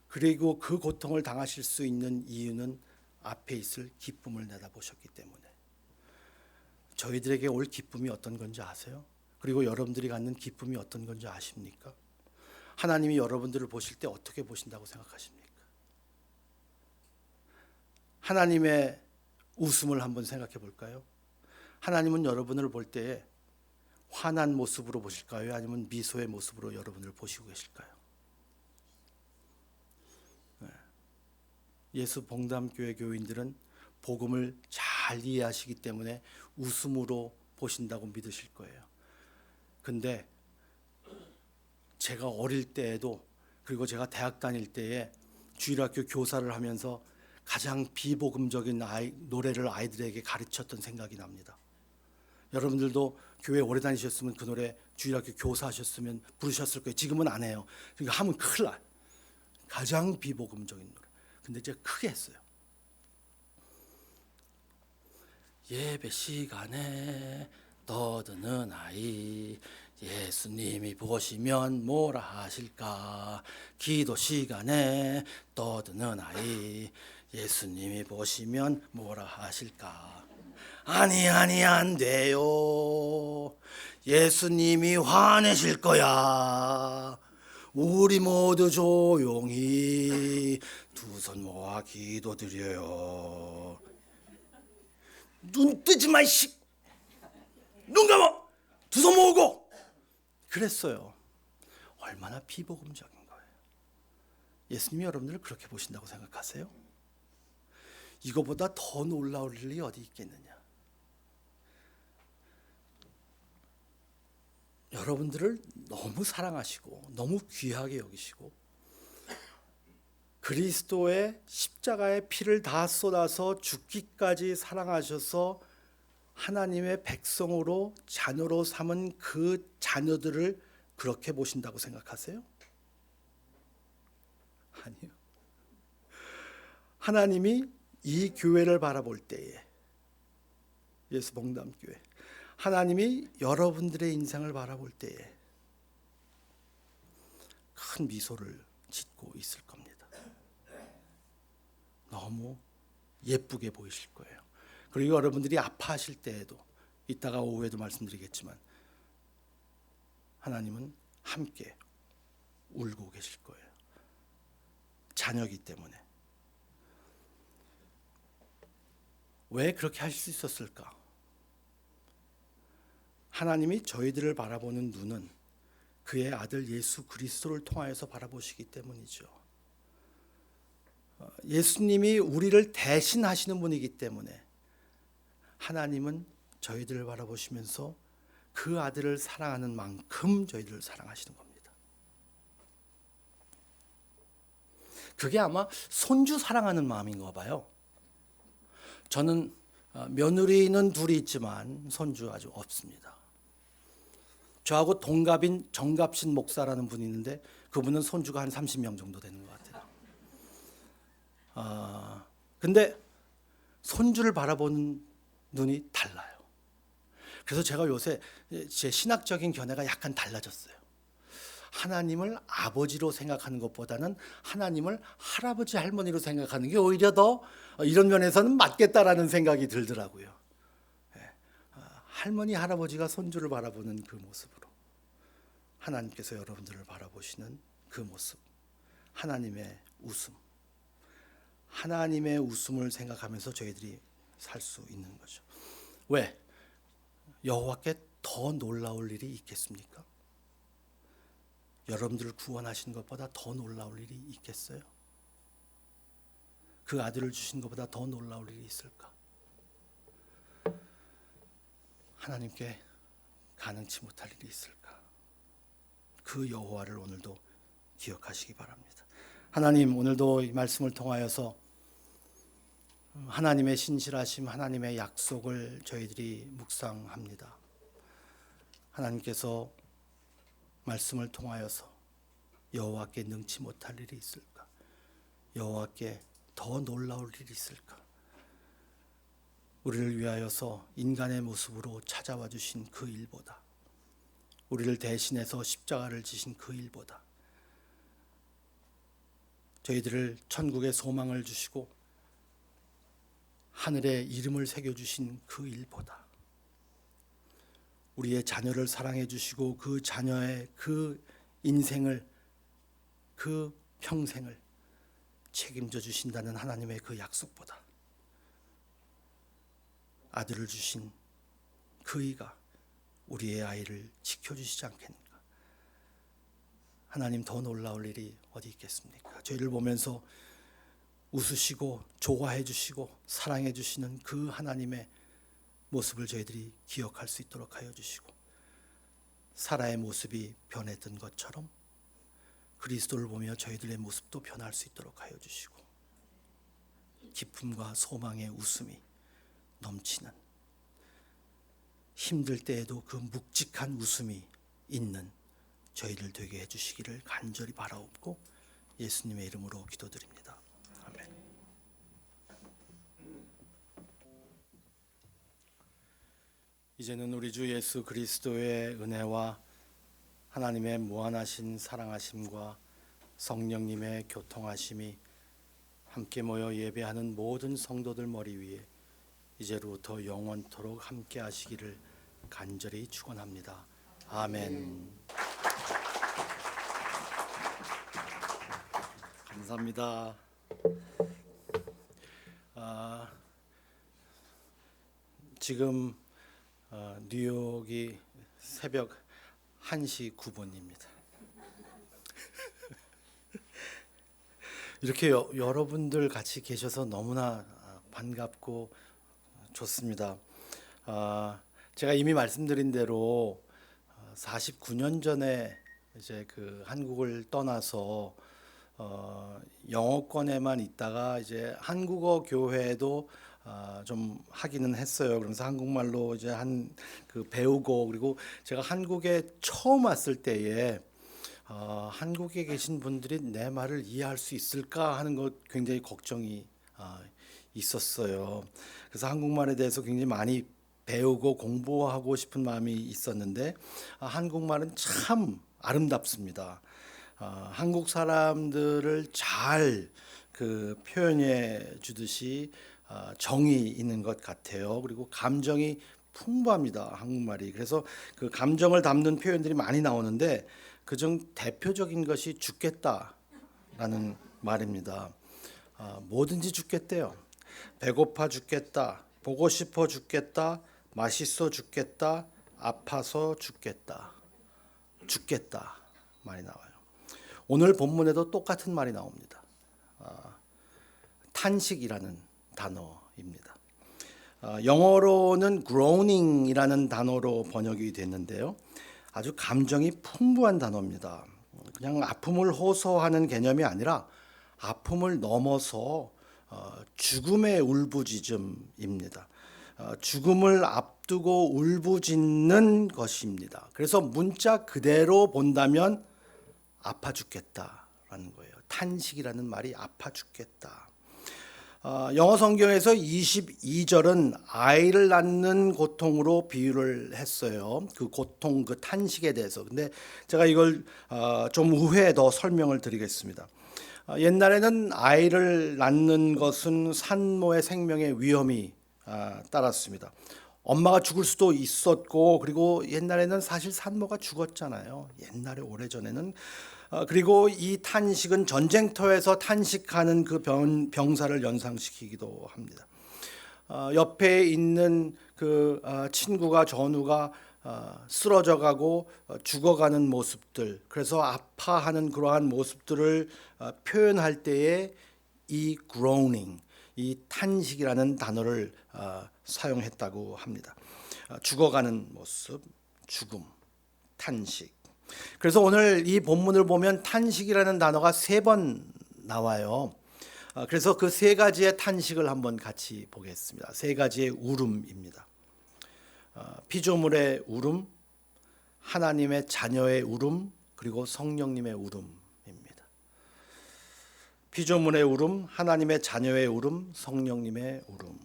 그리고 그 고통을 당하실 수 있는 이유는 앞에 있을 기쁨을 내다보셨기 때문에. 저희들에게 올 기쁨이 어떤 건지 아세요? 그리고 여러분들이 갖는 기쁨이 어떤 건지 아십니까? 하나님이 여러분들을 보실 때 어떻게 보신다고 생각하십니까? 하나님의 웃음을 한번 생각해 볼까요? 하나님은 여러분을 볼 때에 환한 모습으로 보실까요? 아니면 미소의 모습으로 여러분을 보시고 계실까요? 예수 봉담교회 교인들은 복음을 잘 이해하시기 때문에 웃음으로 보신다고 믿으실 거예요. 근데 제가 어릴 때에도, 그리고 제가 대학 다닐 때에 주일학교 교사를 하면서 가장 비복음적인 노래를 아이들에게 가르쳤던 생각이 납니다. 여러분들도 교회 오래 다니셨으면 그 노래 주일학교 교사하셨으면 부르셨을 거예요. 지금은 안 해요. 그러니까 하면 큰일 나요. 가장 비복음적인 노래. 근데 제가 크게 했어요. 예배 시간에 떠드는 아이, 예수님이 보시면 뭐라 하실까? 기도 시간에 떠드는 아이, 예수님이 보시면 뭐라 하실까? 아니 안 돼요. 예수님이 화내실 거야. 우리 모두 조용히 두 손 모아 기도드려요. 눈 뜨지 마, 이씨. 눈 감아. 두 손 모으고. 그랬어요. 얼마나 비복음적인 거예요. 예수님이 여러분들을 그렇게 보신다고 생각하세요? 이거보다 더 놀라울 일이 어디 있겠느냐? 여러분들을 너무 사랑하시고 너무 귀하게 여기시고 그리스도의 십자가의 피를 다 쏟아서 죽기까지 사랑하셔서 하나님의 백성으로 자녀로 삼은 그 자녀들을 그렇게 보신다고 생각하세요? 아니요. 하나님이 이 교회를 바라볼 때에, 예수봉담교회, 하나님이 여러분들의 인생을 바라볼 때에 큰 미소를 짓고 있을 겁니다. 너무 예쁘게 보이실 거예요. 그리고 여러분들이 아파하실 때에도, 이따가 오후에도 말씀드리겠지만, 하나님은 함께 울고 계실 거예요. 자녀이기 때문에. 왜 그렇게 할 수 있었을까? 하나님이 저희들을 바라보는 눈은 그의 아들 예수 그리스도를 통하여서 바라보시기 때문이죠. 예수님이 우리를 대신하시는 분이기 때문에 하나님은 저희들을 바라보시면서 그 아들을 사랑하는 만큼 저희들을 사랑하시는 겁니다. 그게 아마 손주 사랑하는 마음인가 봐요. 저는 며느리는 둘이 있지만 손주 아주 없습니다. 저하고 동갑인 정갑신 목사라는 분이 있는데 그분은 손주가 한 30명 정도 되는 것 같아요. 근데 손주를 바라보는 눈이 달라요. 그래서 제가 요새 제 신학적인 견해가 약간 달라졌어요. 하나님을 아버지로 생각하는 것보다는 하나님을 할아버지 할머니로 생각하는 게 오히려 더 이런 면에서는 맞겠다라는 생각이 들더라고요. 할머니 할아버지가 손주를 바라보는 그 모습으로 하나님께서 여러분들을 바라보시는 그 모습, 하나님의 웃음, 하나님의 웃음을 생각하면서 저희들이 살 수 있는 거죠. 왜? 여호와께 더 놀라울 일이 있겠습니까? 여러분들을 구원하신 것보다 더 놀라울 일이 있겠어요? 그 아들을 주신 것보다 더 놀라울 일이 있을까? 하나님께 가능치 못할 일이 있을까? 그 여호와를 오늘도 기억하시기 바랍니다. 하나님, 오늘도 이 말씀을 통하여서 하나님의 신실하심, 하나님의 약속을 저희들이 묵상합니다. 하나님께서 말씀을 통하여서 여호와께 능치 못할 일이 있을까? 여호와께 더 놀라울 일이 있을까? 우리를 위하여서 인간의 모습으로 찾아와 주신 그 일보다, 우리를 대신해서 십자가를 지신 그 일보다, 저희들을 천국의 소망을 주시고 하늘에 이름을 새겨주신 그 일보다, 우리의 자녀를 사랑해 주시고 그 자녀의 그 인생을, 그 평생을 책임져 주신다는 하나님의 그 약속보다 아들을 주신 그 이가 우리의 아이를 지켜주시지 않겠는가? 하나님, 더 놀라울 일이 어디 있겠습니까? 저희를 보면서 웃으시고 좋아해 주시고 사랑해 주시는 그 하나님의 모습을 저희들이 기억할 수 있도록 하여 주시고, 사라의 모습이 변했던 것처럼 그리스도를 보며 저희들의 모습도 변할 수 있도록 하여 주시고, 기쁨과 소망의 웃음이 넘치는, 힘들 때에도 그 묵직한 웃음이 있는 저희들 되게 해주시기를 간절히 바라옵고 예수님의 이름으로 기도드립니다. 아멘. 이제는 우리 주 예수 그리스도의 은혜와 하나님의 무한하신 사랑하심과 성령님의 교통하심이 함께 모여 예배하는 모든 성도들 머리 위에 이제로부터 영원토록 함께 하시기를 간절히 축원합니다. 아멘. 감사합니다. 지금 뉴욕이 새벽 1시 9분입니다. 이렇게 여러분들 같이 계셔서 너무나 반갑고 좋습니다. 제가 이미 말씀드린 대로 49년 전에 이제 그 한국을 떠나서 영어권에만 있다가 이제 한국어 교회도 좀 하기는 했어요. 그러면서 한국말로 이제 배우고, 그리고 제가 한국에 처음 왔을 때에 한국에 계신 분들이 내 말을 이해할 수 있을까 하는 것 굉장히 걱정이 있었어요. 그래서 한국말에 대해서 굉장히 많이 배우고 공부하고 싶은 마음이 있었는데 한국말은 참 아름답습니다. 한국 사람들을 잘 표현해 주듯이 정이 있는 것 같아요. 그리고 감정이 풍부합니다. 한국말이. 그래서 그 감정을 담는 표현들이 많이 나오는데 그중 대표적인 것이 죽겠다라는 말입니다. 뭐든지 죽겠대요. 배고파 죽겠다, 보고 싶어 죽겠다, 맛있어 죽겠다, 아파서 죽겠다, 죽겠다 말이 나와요. 오늘 본문에도 똑같은 말이 나옵니다. 탄식이라는 단어입니다. 영어로는 groaning이라는 단어로 번역이 됐는데요. 아주 감정이 풍부한 단어입니다. 그냥 아픔을 호소하는 개념이 아니라 아픔을 넘어서 죽음의 울부짖음입니다. 죽음을 앞두고 울부짖는 것입니다. 그래서 문자 그대로 본다면 아파 죽겠다라는 거예요. 탄식이라는 말이 아파 죽겠다. 영어 성경에서 22절은 아이를 낳는 고통으로 비유를 했어요. 그 고통, 그 탄식에 대해서. 근데 제가 이걸 좀 후에 더 설명을 드리겠습니다. 옛날에는 아이를 낳는 것은 산모의 생명의 위험이 따랐습니다. 엄마가 죽을 수도 있었고, 그리고 옛날에는 사실 산모가 죽었잖아요. 옛날에 오래전에는. 그리고 이 탄식은 전쟁터에서 탄식하는 그 병사를 연상시키기도 합니다. 옆에 있는 그 친구가 전우가 쓰러져 가고 죽어가는 모습들, 그래서 아파하는 그러한 모습들을 표현할 때에 이 groaning, 이 탄식이라는 단어를 사용했다고 합니다. 죽어가는 모습, 죽음, 탄식. 그래서 오늘 이 본문을 보면 탄식이라는 단어가 3번 나와요. 그래서 그 3가지의 탄식을 한번 같이 보겠습니다. 3가지의 울음입니다. 피조물의 울음, 하나님의 자녀의 울음, 그리고 성령님의 울음입니다. 피조물의 울음, 하나님의 자녀의 울음, 성령님의 울음.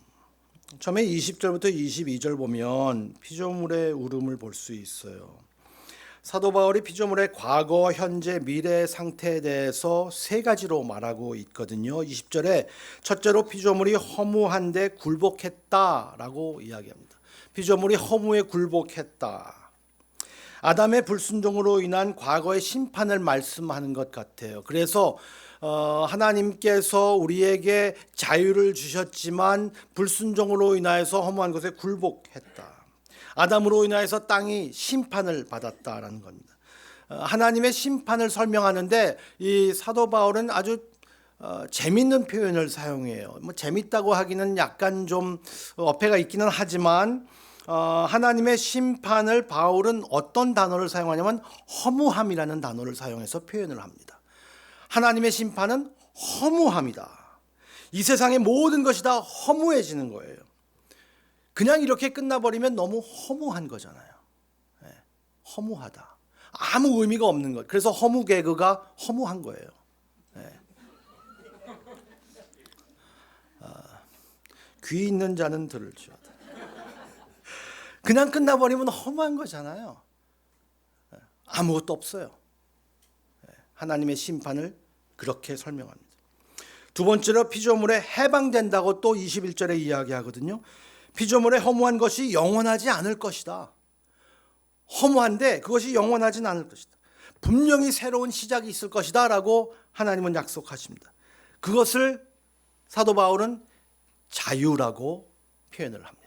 처음에 20절부터 22절 보면 피조물의 울음을 볼 수 있어요. 사도 바울이 피조물의 과거, 현재, 미래 상태에 대해서 3가지로 말하고 있거든요. 20절에 첫째로 피조물이 허무한데 굴복했다라고 이야기합니다. 피조물이 허무에 굴복했다. 아담의 불순종으로 인한 과거의 심판을 말씀하는 것 같아요. 그래서 하나님께서 우리에게 자유를 주셨지만 불순종으로 인하여서 허무한 것에 굴복했다. 아담으로 인하여서 땅이 심판을 받았다라는 겁니다. 하나님의 심판을 설명하는데 이 사도 바울은 아주 재밌는 표현을 사용해요. 뭐 재밌다고 하기는 약간 좀 어폐가 있기는 하지만 하나님의 심판을 바울은 어떤 단어를 사용하냐면 허무함이라는 단어를 사용해서 표현을 합니다. 하나님의 심판은 허무함이다. 이 세상의 모든 것이 다 허무해지는 거예요. 그냥 이렇게 끝나버리면 너무 허무한 거잖아요. 허무하다. 아무 의미가 없는 것. 그래서 허무 개그가 허무한 거예요. 귀 있는 자는 들을지어다. 그냥 끝나버리면 허무한 거잖아요. 아무것도 없어요. 하나님의 심판을 그렇게 설명합니다. 두 번째로 피조물에 해방된다고 또 21절에 이야기하거든요. 피조물의 허무한 것이 영원하지 않을 것이다. 허무한데 그것이 영원하진 않을 것이다. 분명히 새로운 시작이 있을 것이다 라고 하나님은 약속하십니다. 그것을 사도 바울은 자유라고 표현을 합니다.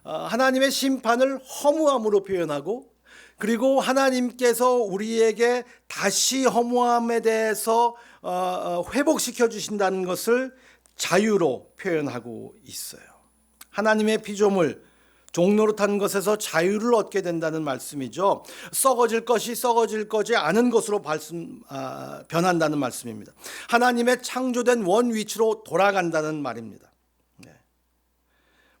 하나님의 심판을 허무함으로 표현하고, 그리고 하나님께서 우리에게 다시 허무함에 대해서 회복시켜 주신다는 것을 자유로 표현하고 있어요. 하나님의 피조물, 종노릇한 것에서 자유를 얻게 된다는 말씀이죠. 썩어질 것이 썩어질 거지 않은 것으로 변한다는 말씀입니다. 하나님의 창조된 원 위치로 돌아간다는 말입니다.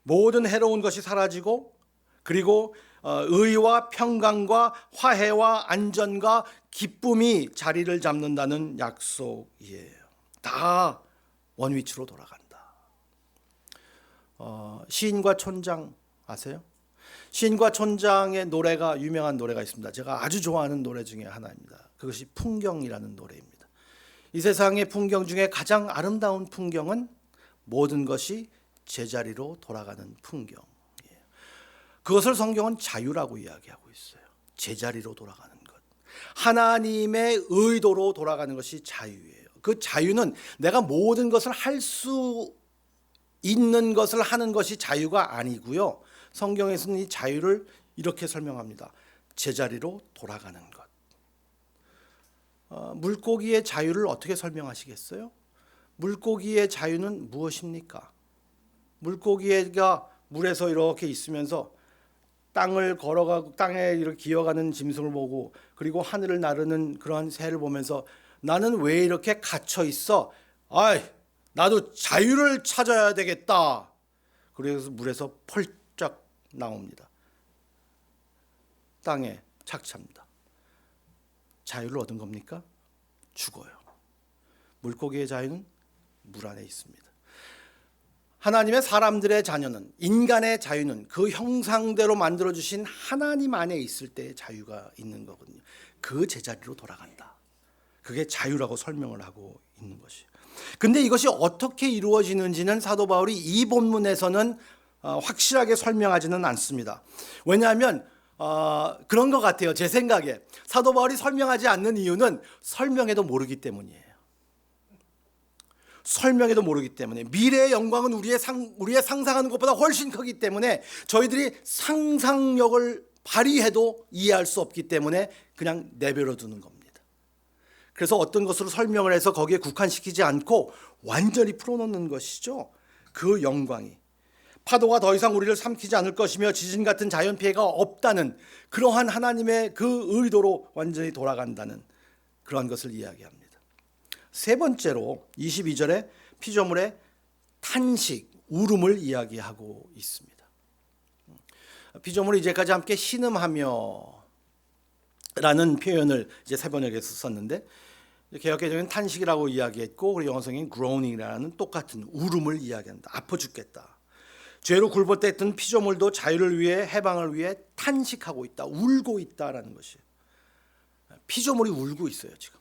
모든 해로운 것이 사라지고, 그리고 의와 평강과 화해와 안전과 기쁨이 자리를 잡는다는 약속이에요. 다 원위치로 돌아간다. 시인과 촌장 아세요? 시인과 촌장의 노래가, 유명한 노래가 있습니다. 제가 아주 좋아하는 노래 중에 하나입니다. 그것이 풍경이라는 노래입니다. 이 세상의 풍경 중에 가장 아름다운 풍경은 모든 것이 제자리로 돌아가는 풍경이에요. 그것을 성경은 자유라고 이야기하고 있어요. 제자리로 돌아가는 것, 하나님의 의도로 돌아가는 것이 자유예요. 그 자유는 내가 모든 것을 할 수 있는 것을 하는 것이 자유가 아니고요. 성경에서는 이 자유를 이렇게 설명합니다. 제자리로 돌아가는 것. 물고기의 자유를 어떻게 설명하시겠어요? 물고기의 자유는 무엇입니까? 물고기가 물에서 이렇게 있으면서 땅을 걸어가고 땅에 이렇게 기어가는 짐승을 보고, 그리고 하늘을 나르는 그러한 새를 보면서 나는 왜 이렇게 갇혀 있어? 나도 자유를 찾아야 되겠다. 그래서 물에서 펄쩍 나옵니다. 땅에 착착합니다. 자유를 얻은 겁니까? 죽어요. 물고기의 자유는 물 안에 있습니다. 하나님의 사람들의 자녀는, 인간의 자유는 그 형상대로 만들어주신 하나님 안에 있을 때의 자유가 있는 거거든요. 그 제자리로 돌아간다. 그게 자유라고 설명을 하고 있는 것이에요. 근데 이것이 어떻게 이루어지는지는 사도 바울이 이 본문에서는 확실하게 설명하지는 않습니다. 왜냐하면 그런 것 같아요. 제 생각에 사도 바울이 설명하지 않는 이유는 설명해도 모르기 때문이에요. 설명해도 모르기 때문에, 미래의 영광은 우리의 상상하는 것보다 훨씬 크기 때문에 저희들이 상상력을 발휘해도 이해할 수 없기 때문에 그냥 내버려 두는 겁니다. 그래서 어떤 것으로 설명을 해서 거기에 국한시키지 않고 완전히 풀어놓는 것이죠. 그 영광이 파도가 더 이상 우리를 삼키지 않을 것이며 지진 같은 자연 피해가 없다는 그러한 하나님의 그 의도로 완전히 돌아간다는 그러한 것을 이야기합니다. 세 번째로 22절에 피조물의 탄식, 울음을 이야기하고 있습니다. 피조물이 이제까지 함께 신음하며 라는 표현을 이제 세 번역에서 썼는데, 개역개정은 탄식이라고 이야기했고, 그리고 영어성인 groaning이라는 똑같은 울음을 이야기한다. 아파 죽겠다. 죄로 굴복됐던 피조물도 자유를 위해, 해방을 위해 탄식하고 있다, 울고 있다라는 것이에요. 피조물이 울고 있어요. 지금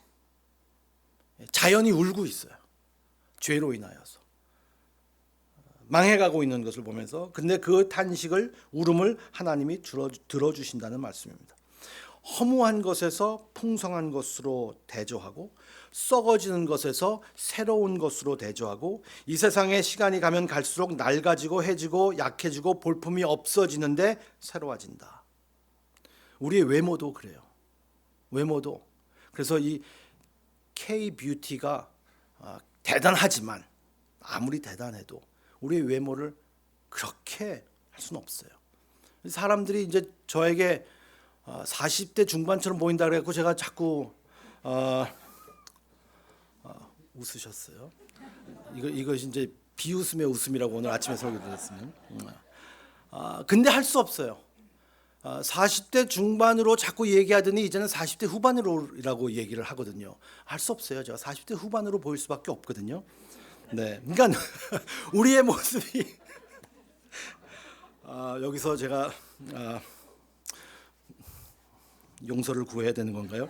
자연이 울고 있어요. 죄로 인하여서 망해가고 있는 것을 보면서, 근데 그 탄식을, 울음을 하나님이 들어주신다는 말씀입니다. 허무한 것에서 풍성한 것으로 대조하고, 썩어지는 것에서 새로운 것으로 대조하고, 이 세상에 시간이 가면 갈수록 낡아지고 해지고 약해지고 볼품이 없어지는데 새로워진다. 우리의 외모도 그래요. 외모도. 그래서 이 K-뷰티가 대단하지만, 아무리 대단해도 우리의 외모를 그렇게 할 수는 없어요. 사람들이 이제 저에게 40대 중반처럼 보인다 그래갖고 제가 자꾸 웃으셨어요. 이것이 이제 비웃음의 웃음이라고 오늘 아침에 설교드렸으면. 근데 할 수 없어요. 40대 중반으로 자꾸 얘기하더니 이제는 40대 후반으로라고 얘기를 하거든요. 할 수 없어요. 제가 40대 후반으로 보일 수밖에 없거든요. 네, 그러니까 우리의 모습이 여기서 제가 용서를 구해야 되는 건가요?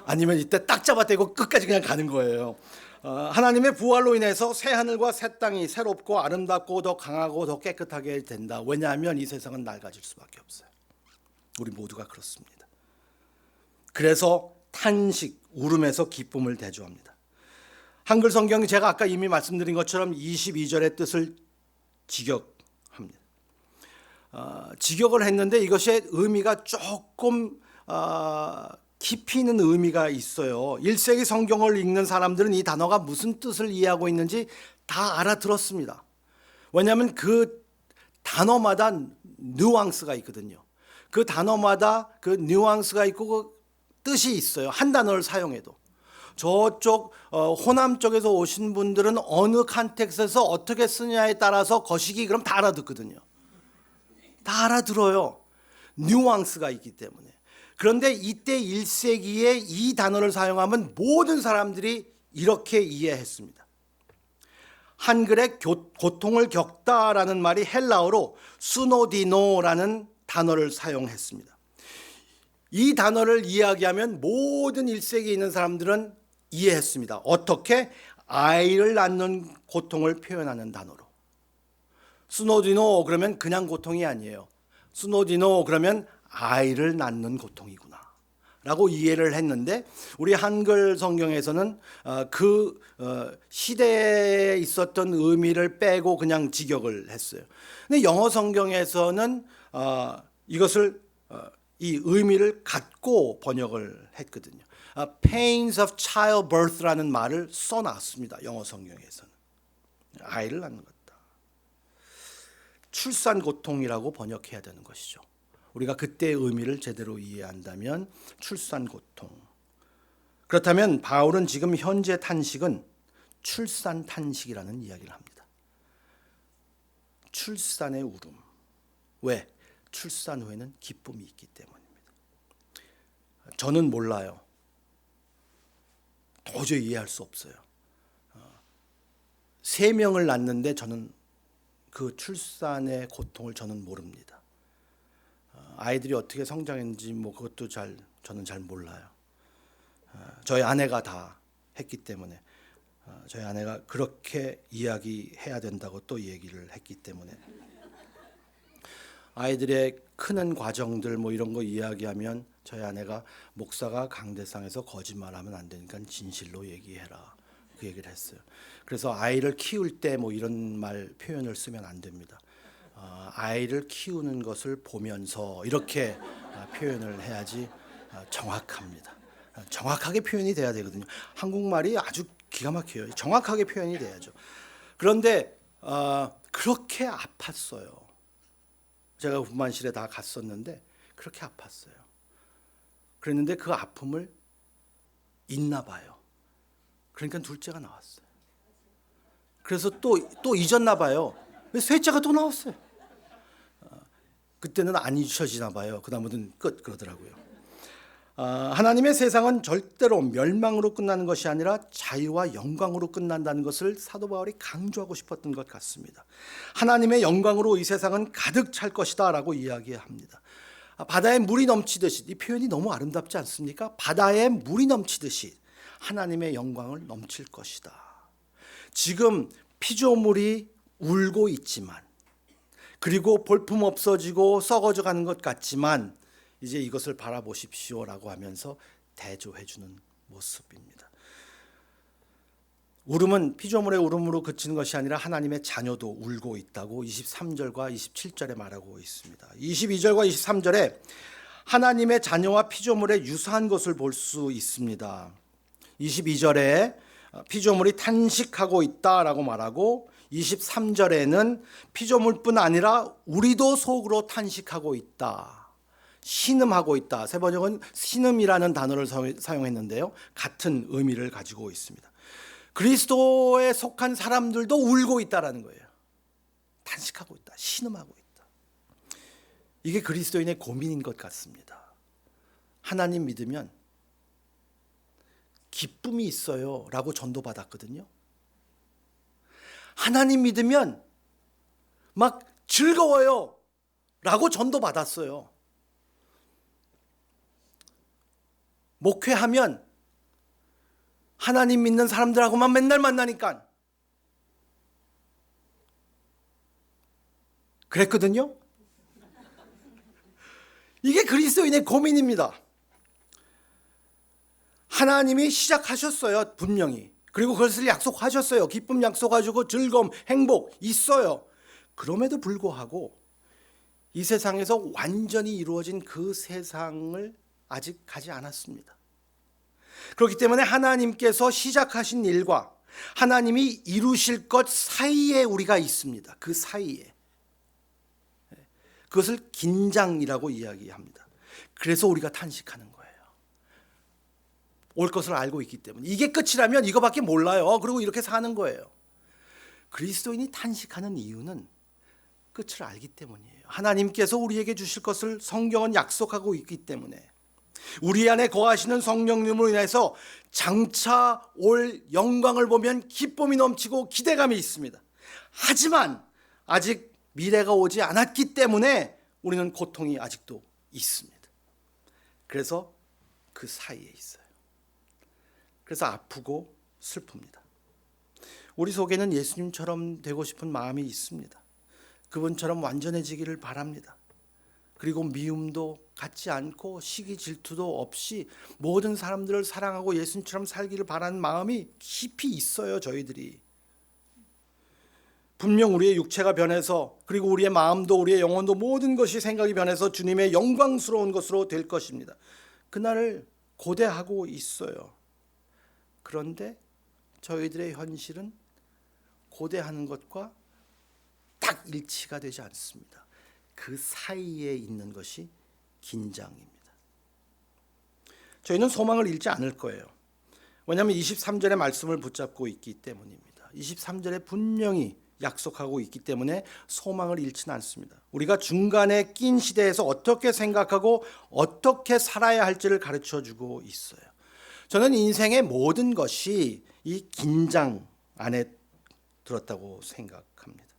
아니면 이때 딱 잡아떼고 끝까지 그냥 가는 거예요. 하나님의 부활로 인해서 새 하늘과 새 땅이 새롭고 아름답고 더 강하고 더 깨끗하게 된다. 왜냐하면 이 세상은 낡아질 수밖에 없어요. 우리 모두가 그렇습니다. 그래서 탄식, 울음에서 기쁨을 대조합니다. 한글 성경이 제가 아까 이미 말씀드린 것처럼 22절의 뜻을 직역합니다. 직역을 했는데 이것의 의미가 조금 깊이 있는 의미가 있어요. 1세기 성경을 읽는 사람들은 이 단어가 무슨 뜻을 이해하고 있는지 다 알아들었습니다. 왜냐하면 그 단어마다 뉘앙스가 있거든요. 그 단어마다 그 뉘앙스가 있고 그 뜻이 있어요. 한 단어를 사용해도. 저쪽 호남 쪽에서 오신 분들은 어느 컨텍스트에서 어떻게 쓰냐에 따라서 거시기 그럼 다 알아듣거든요. 다 알아들어요. 뉘앙스가 있기 때문에. 그런데 이때 1세기에 이 단어를 사용하면 모든 사람들이 이렇게 이해했습니다. 한글에 고통을 겪다라는 말이 헬라어로 수노디노라는 단어를 사용했습니다. 이 단어를 이야기하면 모든 1세기에 있는 사람들은 이해했습니다. 어떻게? 아이를 낳는 고통을 표현하는 단어로. 수노디노 그러면 그냥 고통이 아니에요. 수노디노 그러면 아이를 낳는 고통이구나 라고 이해를 했는데 우리 한글 성경에서는 그 시대에 있었던 의미를 빼고 그냥 직역을 했어요. 근데 영어 성경에서는 이것을 이 의미를 갖고 번역을 했거든요. Pains of childbirth라는 말을 써놨습니다. 영어 성경에서는. 아이를 낳는 것다. 출산 고통이라고 번역해야 되는 것이죠. 우리가 그때의 의미를 제대로 이해한다면 출산 고통. 그렇다면 바울은 지금 현재 탄식은 출산 탄식이라는 이야기를 합니다. 출산의 울음. 왜? 출산 후에는 기쁨이 있기 때문입니다. 저는 몰라요. 도저히 이해할 수 없어요. 3명을 낳는데 저는 그 출산의 고통을 저는 모릅니다. 아이들이 어떻게 성장했는지 뭐 그것도 저는 잘 몰라요. 저희 아내가 다 했기 때문에 저희 아내가 그렇게 이야기해야 된다고 또 얘기를 했기 때문에 아이들의 크는 과정들 뭐 이런 거 이야기하면 저희 아내가 목사가 강대상에서 거짓말하면 안 되니까 진실로 얘기해라 그 얘기를 했어요. 그래서 아이를 키울 때 뭐 이런 말 표현을 쓰면 안 됩니다. 아이를 키우는 것을 보면서 이렇게 표현을 해야지 정확합니다. 정확하게 표현이 돼야 되거든요. 한국말이 아주 기가 막혀요. 정확하게 표현이 돼야죠. 그런데 그렇게 아팠어요. 제가 분만실에 다 갔었는데 그렇게 아팠어요. 그랬는데 그 아픔을 잊나 봐요. 그러니까 둘째가 나왔어요. 그래서 또 잊었나 봐요. 셋째가 또 나왔어요. 그때는 안 잊혀지나 봐요. 그다음부터는 끝 그러더라고요. 하나님의 세상은 절대로 멸망으로 끝나는 것이 아니라 자유와 영광으로 끝난다는 것을 사도 바울이 강조하고 싶었던 것 같습니다. 하나님의 영광으로 이 세상은 가득 찰 것이다 라고 이야기합니다. 바다에 물이 넘치듯이, 이 표현이 너무 아름답지 않습니까? 바다에 물이 넘치듯이 하나님의 영광을 넘칠 것이다. 지금 피조물이 울고 있지만, 그리고 볼품 없어지고 썩어져 가는 것 같지만 이제 이것을 바라보십시오라고 하면서 대조해 주는 모습입니다. 울음은 피조물의 울음으로 그치는 것이 아니라 하나님의 자녀도 울고 있다고 23절과 27절에 말하고 있습니다. 22절과 23절에 하나님의 자녀와 피조물의 유사한 것을 볼 수 있습니다. 22절에 피조물이 탄식하고 있다라고 말하고 23절에는 피조물뿐 아니라 우리도 속으로 탄식하고 있다. 신음하고 있다. 세 번역은 신음이라는 단어를 사용했는데요. 같은 의미를 가지고 있습니다. 그리스도에 속한 사람들도 울고 있다라는 거예요. 탄식하고 있다. 신음하고 있다. 이게 그리스도인의 고민인 것 같습니다. 하나님 믿으면 기쁨이 있어요 라고 전도받았거든요. 하나님 믿으면 막 즐거워요 라고 전도받았어요. 목회하면 하나님 믿는 사람들하고만 맨날 만나니까 그랬거든요. 이게 그리스도인의 고민입니다. 하나님이 시작하셨어요, 분명히. 그리고 그것을 약속하셨어요. 기쁨 약속하시고 즐거움, 행복 있어요. 그럼에도 불구하고 이 세상에서 완전히 이루어진 그 세상을 아직 가지 않았습니다. 그렇기 때문에 하나님께서 시작하신 일과 하나님이 이루실 것 사이에 우리가 있습니다. 그 사이에. 그것을 긴장이라고 이야기합니다. 그래서 우리가 탄식하는 거예요. 올 것을 알고 있기 때문에. 이게 끝이라면 이거밖에 몰라요. 그리고 이렇게 사는 거예요. 그리스도인이 탄식하는 이유는 끝을 알기 때문이에요. 하나님께서 우리에게 주실 것을 성경은 약속하고 있기 때문에, 우리 안에 거하시는 성령님으로 인해서 장차 올 영광을 보면 기쁨이 넘치고 기대감이 있습니다. 하지만 아직 미래가 오지 않았기 때문에 우리는 고통이 아직도 있습니다. 그래서 그 사이에 있어요. 그래서 아프고 슬픕니다. 우리 속에는 예수님처럼 되고 싶은 마음이 있습니다. 그분처럼 완전해지기를 바랍니다. 그리고 미움도 갖지 않고 시기 질투도 없이 모든 사람들을 사랑하고 예수님처럼 살기를 바라는 마음이 깊이 있어요. 저희들이. 분명 우리의 육체가 변해서, 그리고 우리의 마음도 우리의 영혼도 모든 것이 생각이 변해서 주님의 영광스러운 것으로 될 것입니다. 그날을 고대하고 있어요. 그런데 저희들의 현실은 고대하는 것과 딱 일치가 되지 않습니다. 그 사이에 있는 것이 긴장입니다. 저희는 소망을 잃지 않을 거예요. 왜냐하면 23절의 말씀을 붙잡고 있기 때문입니다. 23절에 분명히 약속하고 있기 때문에 소망을 잃지는 않습니다. 우리가 중간에 낀 시대에서 어떻게 생각하고 어떻게 살아야 할지를 가르쳐주고 있어요. 저는 인생의 모든 것이 이 긴장 안에 들었다고 생각합니다.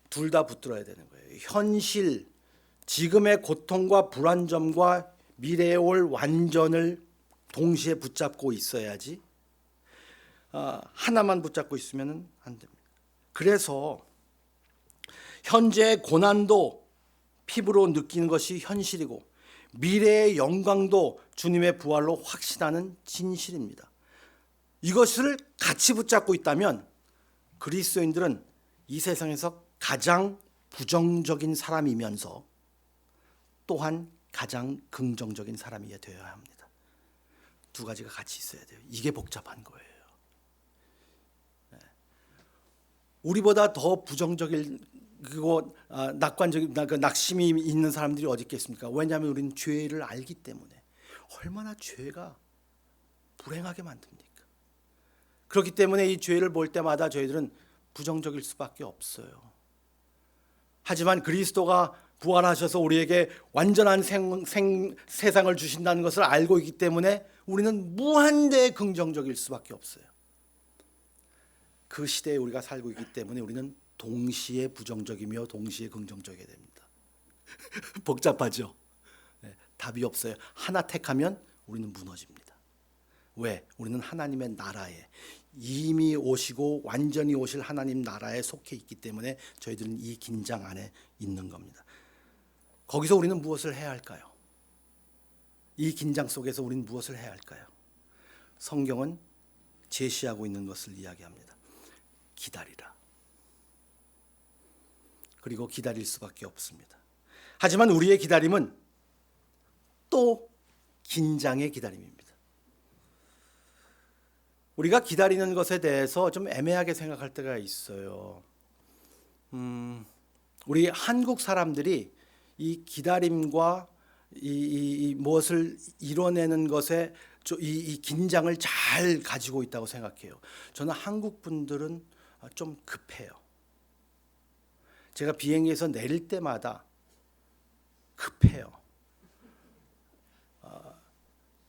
둘 다 붙들어야 되는 거예요. 현실, 지금의 고통과 불안점과 미래에 올 완전을 동시에 붙잡고 있어야지, 하나만 붙잡고 있으면 안 됩니다. 그래서 현재의 고난도 피부로 느끼는 것이 현실이고, 미래의 영광도 주님의 부활로 확신하는 진실입니다. 이것을 같이 붙잡고 있다면 그리스도인들은 이 세상에서 가장 부정적인 사람이면서 또한 가장 긍정적인 사람이 되어야 합니다. 두 가지가 같이 있어야 돼요. 이게 복잡한 거예요. 우리보다 더 부정적인, 그리고 낙관적인, 낙심이 있는 사람들이 어디 있겠습니까? 왜냐하면 우리는 죄를 알기 때문에. 얼마나 죄가 불행하게 만듭니까? 그렇기 때문에 이 죄를 볼 때마다 저희들은 부정적일 수밖에 없어요. 하지만 그리스도가 부활하셔서 우리에게 완전한 세상을 주신다는 것을 알고 있기 때문에 우리는 무한대 긍정적일 수밖에 없어요. 그 시대에 우리가 살고 있기 때문에 우리는 동시에 부정적이며 동시에 긍정적이게 됩니다. 복잡하죠? 네, 답이 없어요. 하나 택하면 우리는 무너집니다. 왜? 우리는 하나님의 나라에 이미 오시고 완전히 오실 하나님 나라에 속해 있기 때문에 저희들은 이 긴장 안에 있는 겁니다. 거기서 우리는 무엇을 해야 할까요? 이 긴장 속에서 우리는 무엇을 해야 할까요? 성경은 제시하고 있는 것을 이야기합니다. 기다리라. 그리고 기다릴 수밖에 없습니다. 하지만 우리의 기다림은 또 긴장의 기다림입니다. 우리가 기다리는 것에 대해서 좀 애매하게 생각할 때가 있어요. 우리 한국 사람들이 이 기다림과 이 무엇을 이뤄내는 것에 이 긴장을 잘 가지고 있다고 생각해요. 저는 한국 분들은 좀 급해요. 제가 비행기에서 내릴 때마다 급해요.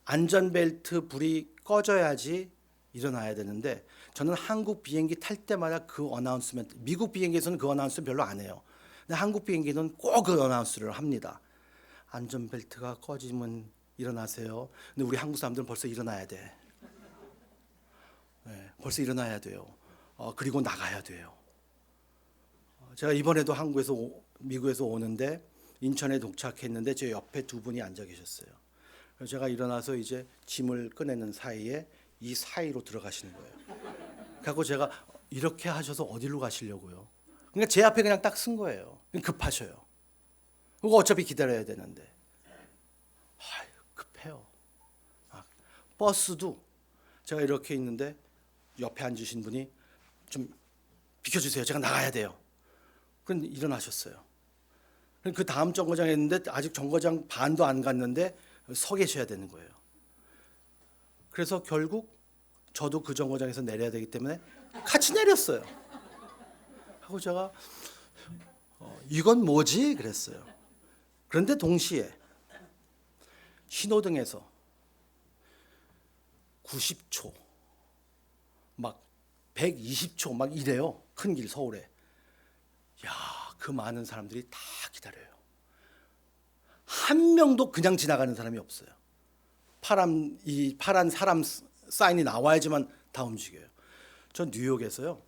안전벨트 불이 꺼져야지 일어나야 되는데, 저는 한국 비행기 탈 때마다 그 어나운스먼트, 미국 비행기에서는 그 어나운스 별로 안 해요. 근데 한국 비행기는 꼭 그 어나운스를 합니다. 안전벨트가 꺼지면 일어나세요. 근데 우리 한국 사람들은 벌써 일어나야 돼. 네, 벌써 일어나야 돼요. 그리고 나가야 돼요. 제가 이번에도 미국에서 오는데 인천에 도착했는데 제 옆에 두 분이 앉아 계셨어요. 그래서 제가 일어나서 이제 짐을 꺼내는 사이에 이 사이로 들어가시는 거예요. 그래서 제가 이렇게 하셔서 어디로 가시려고요? 그러니까 제 앞에 그냥 딱 쓴 거예요. 급하셔요. 그거 어차피 기다려야 되는데. 급해요. 버스도 제가 이렇게 있는데 옆에 앉으신 분이 좀 비켜주세요. 제가 나가야 돼요. 그런데 일어나셨어요. 그 다음 정거장에 있는데 아직 정거장 반도 안 갔는데 서 계셔야 되는 거예요. 그래서 결국 저도 그 정거장에서 내려야 되기 때문에 같이 내렸어요. 하고 제가 이건 뭐지? 그랬어요. 그런데 동시에 신호등에서 90초, 막 120초 막 이래요. 큰 길 서울에. 야, 그 많은 사람들이 다 기다려요. 한 명도 그냥 지나가는 사람이 없어요. 이 파란 사람 사인이 나와야지만 다 움직여요. 전 뉴욕에서요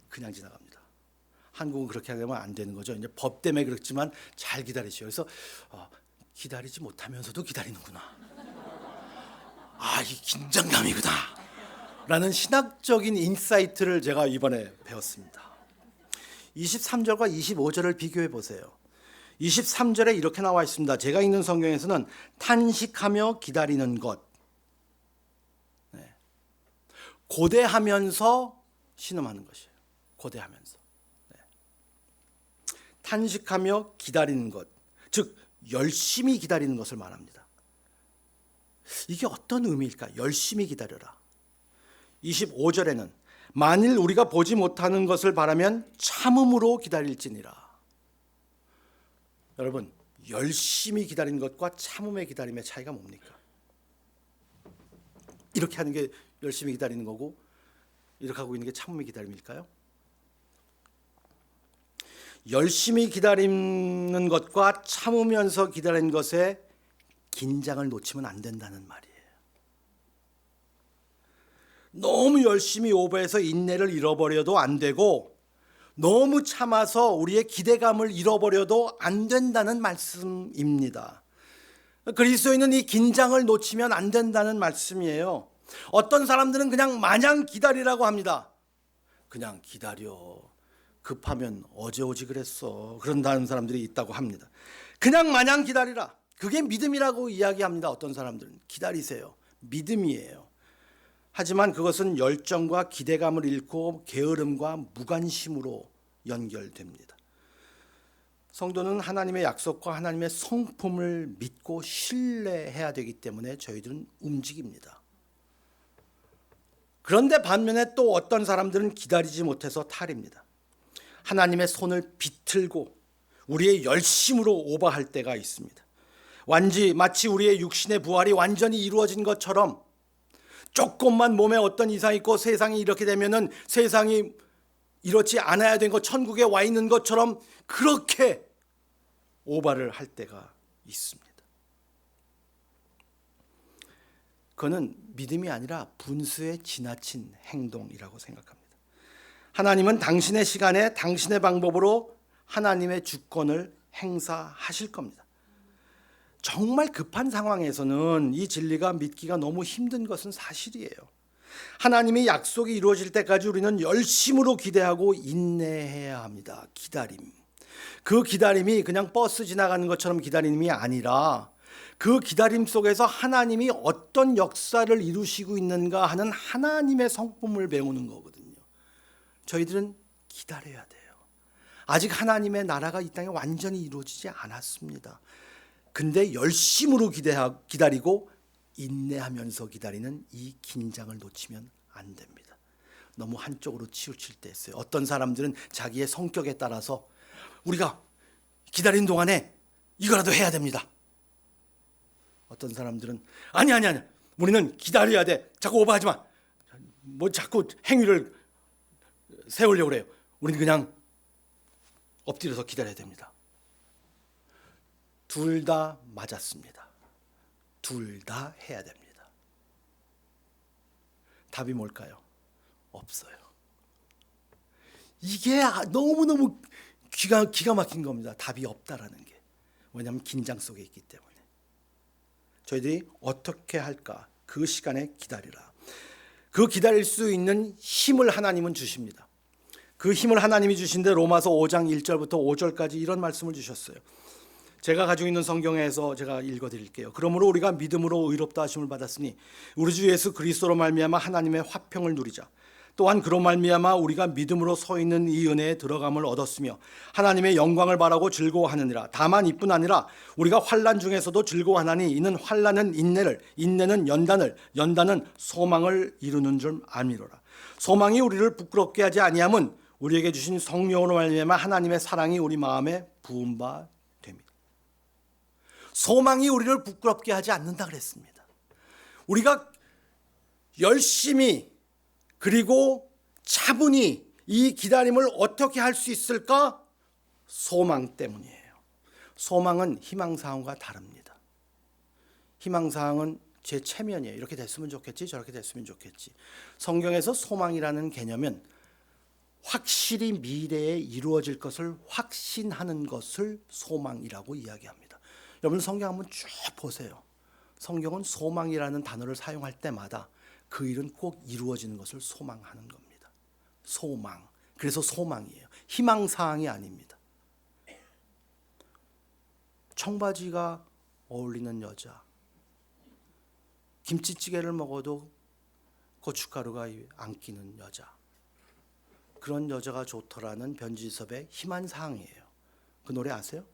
그냥 지나갑니다. 한국은 그렇게 하면 안 되는 거죠. 이제 법 때문에 그렇지만 잘 기다리시오. 그래서 기다리지 못하면서도 기다리는구나. 이 긴장감이구나. 라는 신학적인 인사이트를 제가 이번에 배웠습니다. 23절과 25절을 비교해 보세요. 23절에 이렇게 나와 있습니다. 제가 읽는 성경에서는 탄식하며 기다리는 것. 고대하면서 신음하는 것이에요. 고대하면서. 탄식하며 기다리는 것. 즉 열심히 기다리는 것을 말합니다. 이게 어떤 의미일까? 열심히 기다려라. 25절에는 만일 우리가 보지 못하는 것을 바라면 참음으로 기다릴지니라. 여러분, 열심히 기다리는 것과 참음의 기다림의 차이가 뭡니까? 이렇게 하는 게 열심히 기다리는 거고 이렇게 하고 있는 게 참음의 기다림일까요? 열심히 기다리는 것과 참으면서 기다리는 것에 긴장을 놓치면 안 된다는 말이에요. 너무 열심히 오버해서 인내를 잃어버려도 안 되고 너무 참아서 우리의 기대감을 잃어버려도 안 된다는 말씀입니다. 그리스도인은 이 긴장을 놓치면 안 된다는 말씀이에요. 어떤 사람들은 그냥 마냥 기다리라고 합니다. 그냥 기다려. 급하면 어제 오지 그랬어. 그런다는 사람들이 있다고 합니다. 그냥 마냥 기다리라. 그게 믿음이라고 이야기합니다. 어떤 사람들은 기다리세요. 믿음이에요. 하지만 그것은 열정과 기대감을 잃고 게으름과 무관심으로 연결됩니다. 성도는 하나님의 약속과 하나님의 성품을 믿고 신뢰해야 되기 때문에 저희들은 움직입니다. 그런데 반면에 또 어떤 사람들은 기다리지 못해서 탈입니다. 하나님의 손을 비틀고 우리의 열심으로 오버할 때가 있습니다. 마치 우리의 육신의 부활이 완전히 이루어진 것처럼 조금만 몸에 어떤 이상이 있고 세상이 이렇게 되면은 세상이 이렇지 않아야 되는 것, 천국에 와 있는 것처럼 그렇게 오바를 할 때가 있습니다. 그거는 믿음이 아니라 분수에 지나친 행동이라고 생각합니다. 하나님은 당신의 시간에 당신의 방법으로 하나님의 주권을 행사하실 겁니다. 정말 급한 상황에서는 이 진리가 믿기가 너무 힘든 것은 사실이에요. 하나님의 약속이 이루어질 때까지 우리는 열심으로 기대하고 인내해야 합니다. 기다림. 그 기다림이 그냥 버스 지나가는 것처럼 기다림이 아니라 그 기다림 속에서 하나님이 어떤 역사를 이루시고 있는가 하는 하나님의 성품을 배우는 거거든요. 저희들은 기다려야 돼요. 아직 하나님의 나라가 이 땅에 완전히 이루어지지 않았습니다. 근데 열심으로 기다리고 인내하면서 기다리는 이 긴장을 놓치면 안 됩니다. 너무 한쪽으로 치우칠 때 있어요. 어떤 사람들은 자기의 성격에 따라서 우리가 기다리는 동안에 이거라도 해야 됩니다. 어떤 사람들은 아니 우리는 기다려야 돼. 자꾸 오버하지 마. 뭐 자꾸 행위를 세우려고 그래요. 우리는 그냥 엎드려서 기다려야 됩니다. 둘 다 맞았습니다. 둘 다 해야 됩니다. 답이 뭘까요? 없어요. 이게 너무너무 기가 막힌 겁니다. 답이 없다라는 게. 왜냐하면 긴장 속에 있기 때문에. 저희들이 어떻게 할까? 그 시간에 기다리라. 그 기다릴 수 있는 힘을 하나님은 주십니다. 그 힘을 하나님이 주신데 로마서 5장 1절부터 5절까지 이런 말씀을 주셨어요. 제가 가지고 있는 성경에서 제가 읽어드릴게요. 그러므로 우리가 믿음으로 의롭다 하심을 받았으니 우리 주 예수 그리스도로 말미암아 하나님의 화평을 누리자. 또한 그로 말미암아 우리가 믿음으로 서 있는 이 은혜에 들어감을 얻었으며 하나님의 영광을 바라고 즐거워하느니라. 다만 이뿐 아니라 우리가 환난 중에서도 즐거워하나니 이는 환난은 인내를, 인내는 연단을, 연단은 소망을 이루는 줄 아미로라. 소망이 우리를 부끄럽게 하지 아니함은 우리에게 주신 성령으로 말미암아 하나님의 사랑이 우리 마음에 부은 바 됩니다. 소망이 우리를 부끄럽게 하지 않는다 그랬습니다. 우리가 열심히 그리고 차분히 이 기다림을 어떻게 할 수 있을까? 소망 때문이에요. 소망은 희망사항과 다릅니다. 희망사항은 제 체면이에요. 이렇게 됐으면 좋겠지, 저렇게 됐으면 좋겠지. 성경에서 소망이라는 개념은 확실히 미래에 이루어질 것을 확신하는 것을 소망이라고 이야기합니다. 여러분 성경 한번 쭉 보세요. 성경은 소망이라는 단어를 사용할 때마다 그 일은 꼭 이루어지는 것을 소망하는 겁니다. 소망. 그래서 소망이에요. 희망사항이 아닙니다. 청바지가 어울리는 여자, 김치찌개를 먹어도 고춧가루가 안 끼는 여자, 그런 여자가 좋더라는 변지섭의 희망사항이에요. 그 노래 아세요?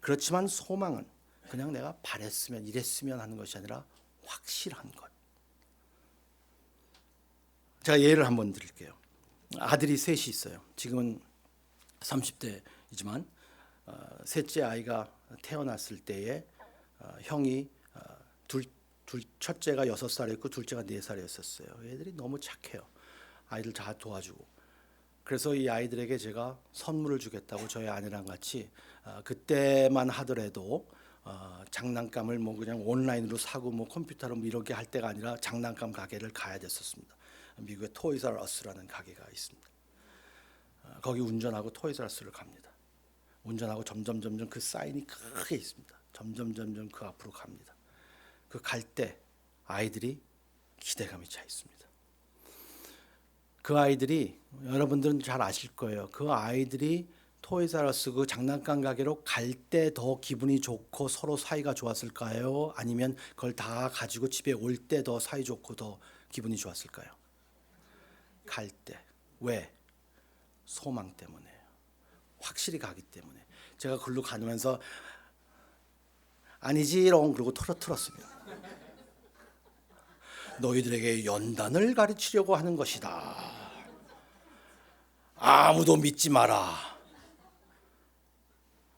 그렇지만 소망은 그냥 내가 바랬으면 이랬으면 하는 것이 아니라 확실한 것. 제가 예를 한번 드릴게요. 아들이 셋이 있어요. 지금은 30대이지만 셋째 아이가 태어났을 때에 형이 첫째가 6살이었고 둘째가 4살이었어요. 애들이 너무 착해요. 아이들 다 도와주고. 그래서 이 아이들에게 제가 선물을 주겠다고 저희 아내랑 같이 그때만 하더라도 장난감을 뭐 그냥 온라인으로 사고 뭐 컴퓨터로 뭐 이렇게 할 때가 아니라 장난감 가게를 가야 됐었습니다. 미국에 토이즈 R 어스라는 가게가 있습니다. 거기 운전하고 토이즈 R 어스를 갑니다. 운전하고 점점 그 사인이 크게 있습니다. 점점 그 앞으로 갑니다. 그 갈 때 아이들이 기대감이 차 있습니다. 그 아이들이 여러분들은 잘 아실 거예요. 그 아이들이 토이즈 R 어스 그 장난감 가게로 갈 때 더 기분이 좋고 서로 사이가 좋았을까요? 아니면 그걸 다 가지고 집에 올 때 더 사이 좋고 더 기분이 좋았을까요? 갈 때. 왜? 소망 때문에요. 확실히 가기 때문에. 제가 글로 가면서 아니지롱 그러고 틀었습니다. 너희들에게 연단을 가르치려고 하는 것이다. 아무도 믿지 마라.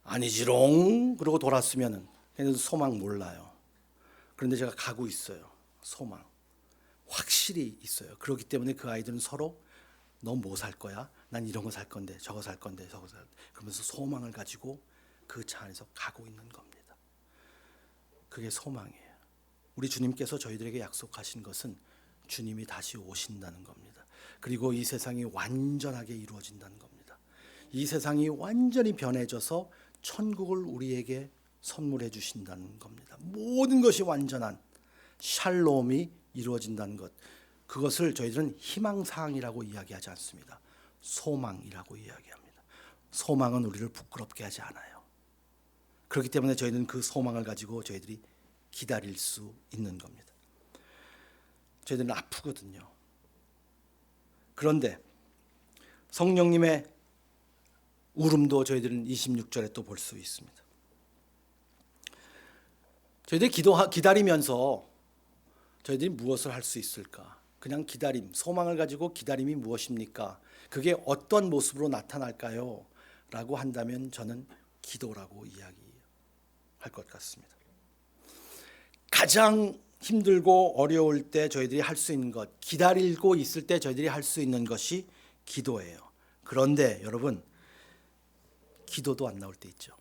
아니지롱 그러고 돌았으면은 걔네들 소망 몰라요. 그런데 제가 가고 있어요. 소망. 확실히 있어요. 그렇기 때문에 그 아이들은 서로 너 뭐 살 거야? 난 이런 거 살 건데 저거 살 건데 저거 살 건데 그러면서 소망을 가지고 그 차 안에서 가고 있는 겁니다. 그게 소망이에요. 우리 주님께서 저희들에게 약속하신 것은 주님이 다시 오신다는 겁니다. 그리고 이 세상이 완전하게 이루어진다는 겁니다. 이 세상이 완전히 변해져서 천국을 우리에게 선물해 주신다는 겁니다. 모든 것이 완전한 샬롬이 이루어진다는 것, 그것을 저희들은 희망사항이라고 이야기하지 않습니다. 소망이라고 이야기합니다. 소망은 우리를 부끄럽게 하지 않아요. 그렇기 때문에 저희는 그 소망을 가지고 저희들이 기다릴 수 있는 겁니다. 저희들은 아프거든요. 그런데 성령님의 울음도 저희들은 26절에 또 볼 수 있습니다. 저희들이 기다리면서 저희들이 무엇을 할 수 있을까? 그냥 기다림, 소망을 가지고 기다림이 무엇입니까? 그게 어떤 모습으로 나타날까요? 라고 한다면 저는 기도라고 이야기할 것 같습니다. 가장 힘들고 어려울 때 저희들이 할 수 있는 것, 기다리고 있을 때 저희들이 할 수 있는 것이 기도예요. 그런데 여러분, 기도도 안 나올 때 있죠.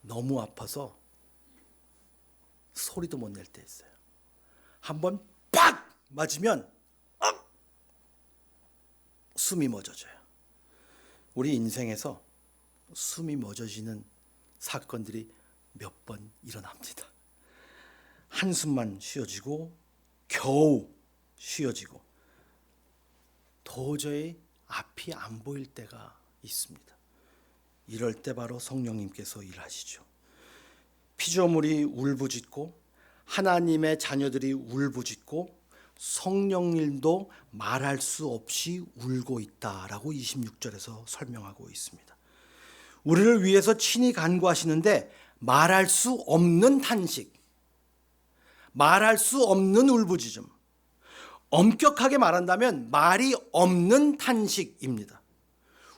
너무 아파서 소리도 못 낼 때 있어요. 한번 빡 맞으면 숨이 멎어져요. 우리 인생에서 숨이 멎어지는 사건들이 몇 번 일어납니다. 한숨만 쉬어지고 겨우 쉬어지고 도저히 앞이 안 보일 때가 있습니다. 이럴 때 바로 성령님께서 일하시죠. 피조물이 울부짖고 하나님의 자녀들이 울부짖고 성령님도 말할 수 없이 울고 있다라고 26절에서 설명하고 있습니다. 우리를 위해서 친히 간구하시는데 말할 수 없는 탄식, 말할 수 없는 울부짖음, 엄격하게 말한다면 말이 없는 탄식입니다.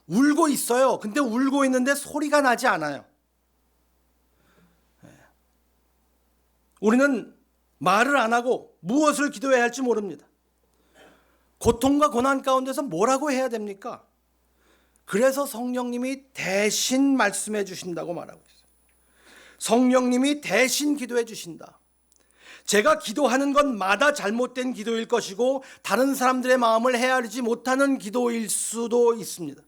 울고 있어요. 근데 울고 있는데 소리가 나지 않아요. 우리는 말을 안 하고 무엇을 기도해야 할지 모릅니다. 고통과 고난 가운데서 뭐라고 해야 됩니까? 그래서 성령님이 대신 말씀해 주신다고 말하고 있어요. 성령님이 대신 기도해 주신다. 제가 기도하는 것마다 잘못된 기도일 것이고 다른 사람들의 마음을 헤아리지 못하는 기도일 수도 있습니다.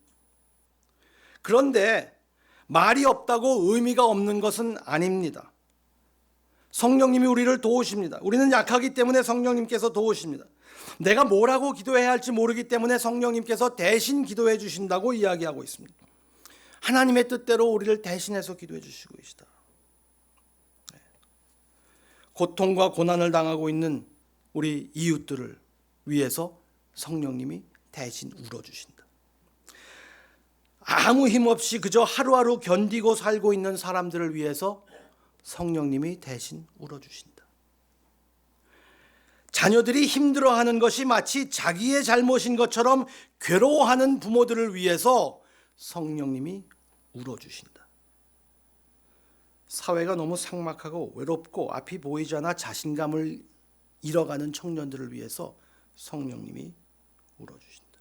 그런데 말이 없다고 의미가 없는 것은 아닙니다. 성령님이 우리를 도우십니다. 우리는 약하기 때문에 성령님께서 도우십니다. 내가 뭐라고 기도해야 할지 모르기 때문에 성령님께서 대신 기도해 주신다고 이야기하고 있습니다. 하나님의 뜻대로 우리를 대신해서 기도해 주시고 계시다. 고통과 고난을 당하고 있는 우리 이웃들을 위해서 성령님이 대신 울어주신다. 아무 힘 없이 그저 하루하루 견디고 살고 있는 사람들을 위해서 성령님이 대신 울어주신다. 자녀들이 힘들어하는 것이 마치 자기의 잘못인 것처럼 괴로워하는 부모들을 위해서 성령님이 울어주신다. 사회가 너무 삭막하고 외롭고 앞이 보이지 않아 자신감을 잃어가는 청년들을 위해서 성령님이 울어주신다.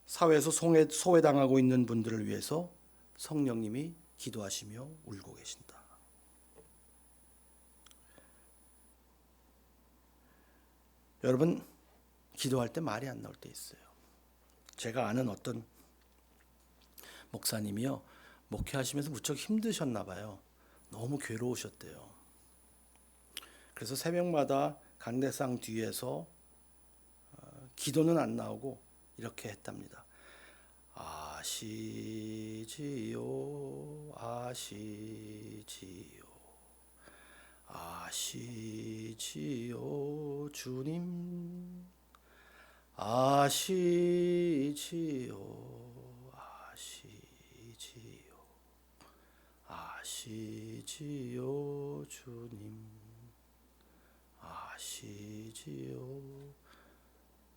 사회에서 소외당하고 있는 분들을 위해서 성령님이 기도하시며 울고 계신다. 여러분, 기도할 때 말이 안 나올 때 있어요. 제가 아는 어떤 목사님이요, 목회하시면서 무척 힘드셨나 봐요. 너무 괴로우셨대요. 그래서 새벽마다 강대상 뒤에서 기도는 안 나오고 이렇게 했답니다. 아시지요, 아시지요, 아시지요, 주님, 아시지요, 아시지요, 주님, 아시지요.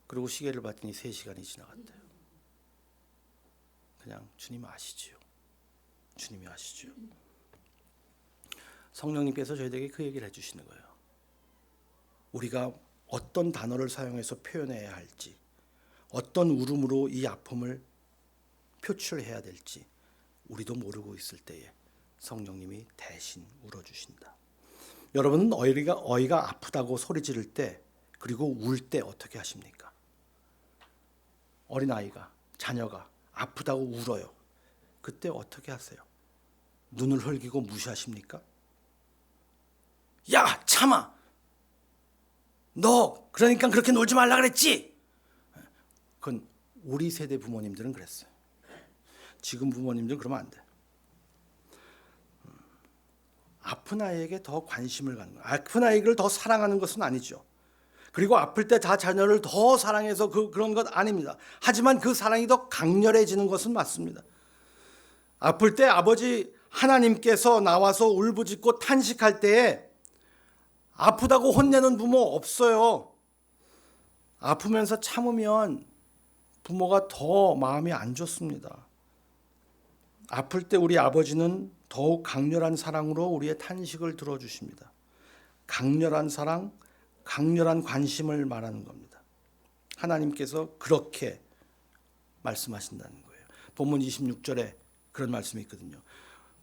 그리고 시계를 봤더니 3시간이 지나갔대요. 그냥 주님 아시지요, 주님이 아시지요. 성령님께서 저희에게 그 얘기를 해주시는 거예요. 우리가 어떤 단어를 사용해서 표현해야 할지, 어떤 울음으로 이 아픔을 표출해야 될지 우리도 모르고 있을 때에 성령님이 대신 울어주신다. 여러분은 어이가 아프다고 소리 지를 때, 그리고 울 때 어떻게 하십니까? 어린아이가, 자녀가 아프다고 울어요. 그때 어떻게 하세요? 눈을 흘기고 무시하십니까? 야, 참아! 너 그러니까 그렇게 놀지 말라 그랬지? 그건 우리 세대 부모님들은 그랬어요. 지금 부모님들은 그러면 안 돼. 아픈 아이에게 더 관심을 갖는 거예요. 아픈 아이를 더 사랑하는 것은 아니죠. 그리고 아플 때 다 자녀를 더 사랑해서 그런 것 아닙니다. 하지만 그 사랑이 더 강렬해지는 것은 맞습니다. 아플 때 아버지 하나님께서 나와서 울부짖고 탄식할 때에 아프다고 혼내는 부모 없어요. 아프면서 참으면 부모가 더 마음이 안 좋습니다. 아플 때 우리 아버지는 더욱 강렬한 사랑으로 우리의 탄식을 들어주십니다. 강렬한 사랑, 강렬한 관심을 말하는 겁니다. 하나님께서 그렇게 말씀하신다는 거예요. 본문 26절에 그런 말씀이 있거든요.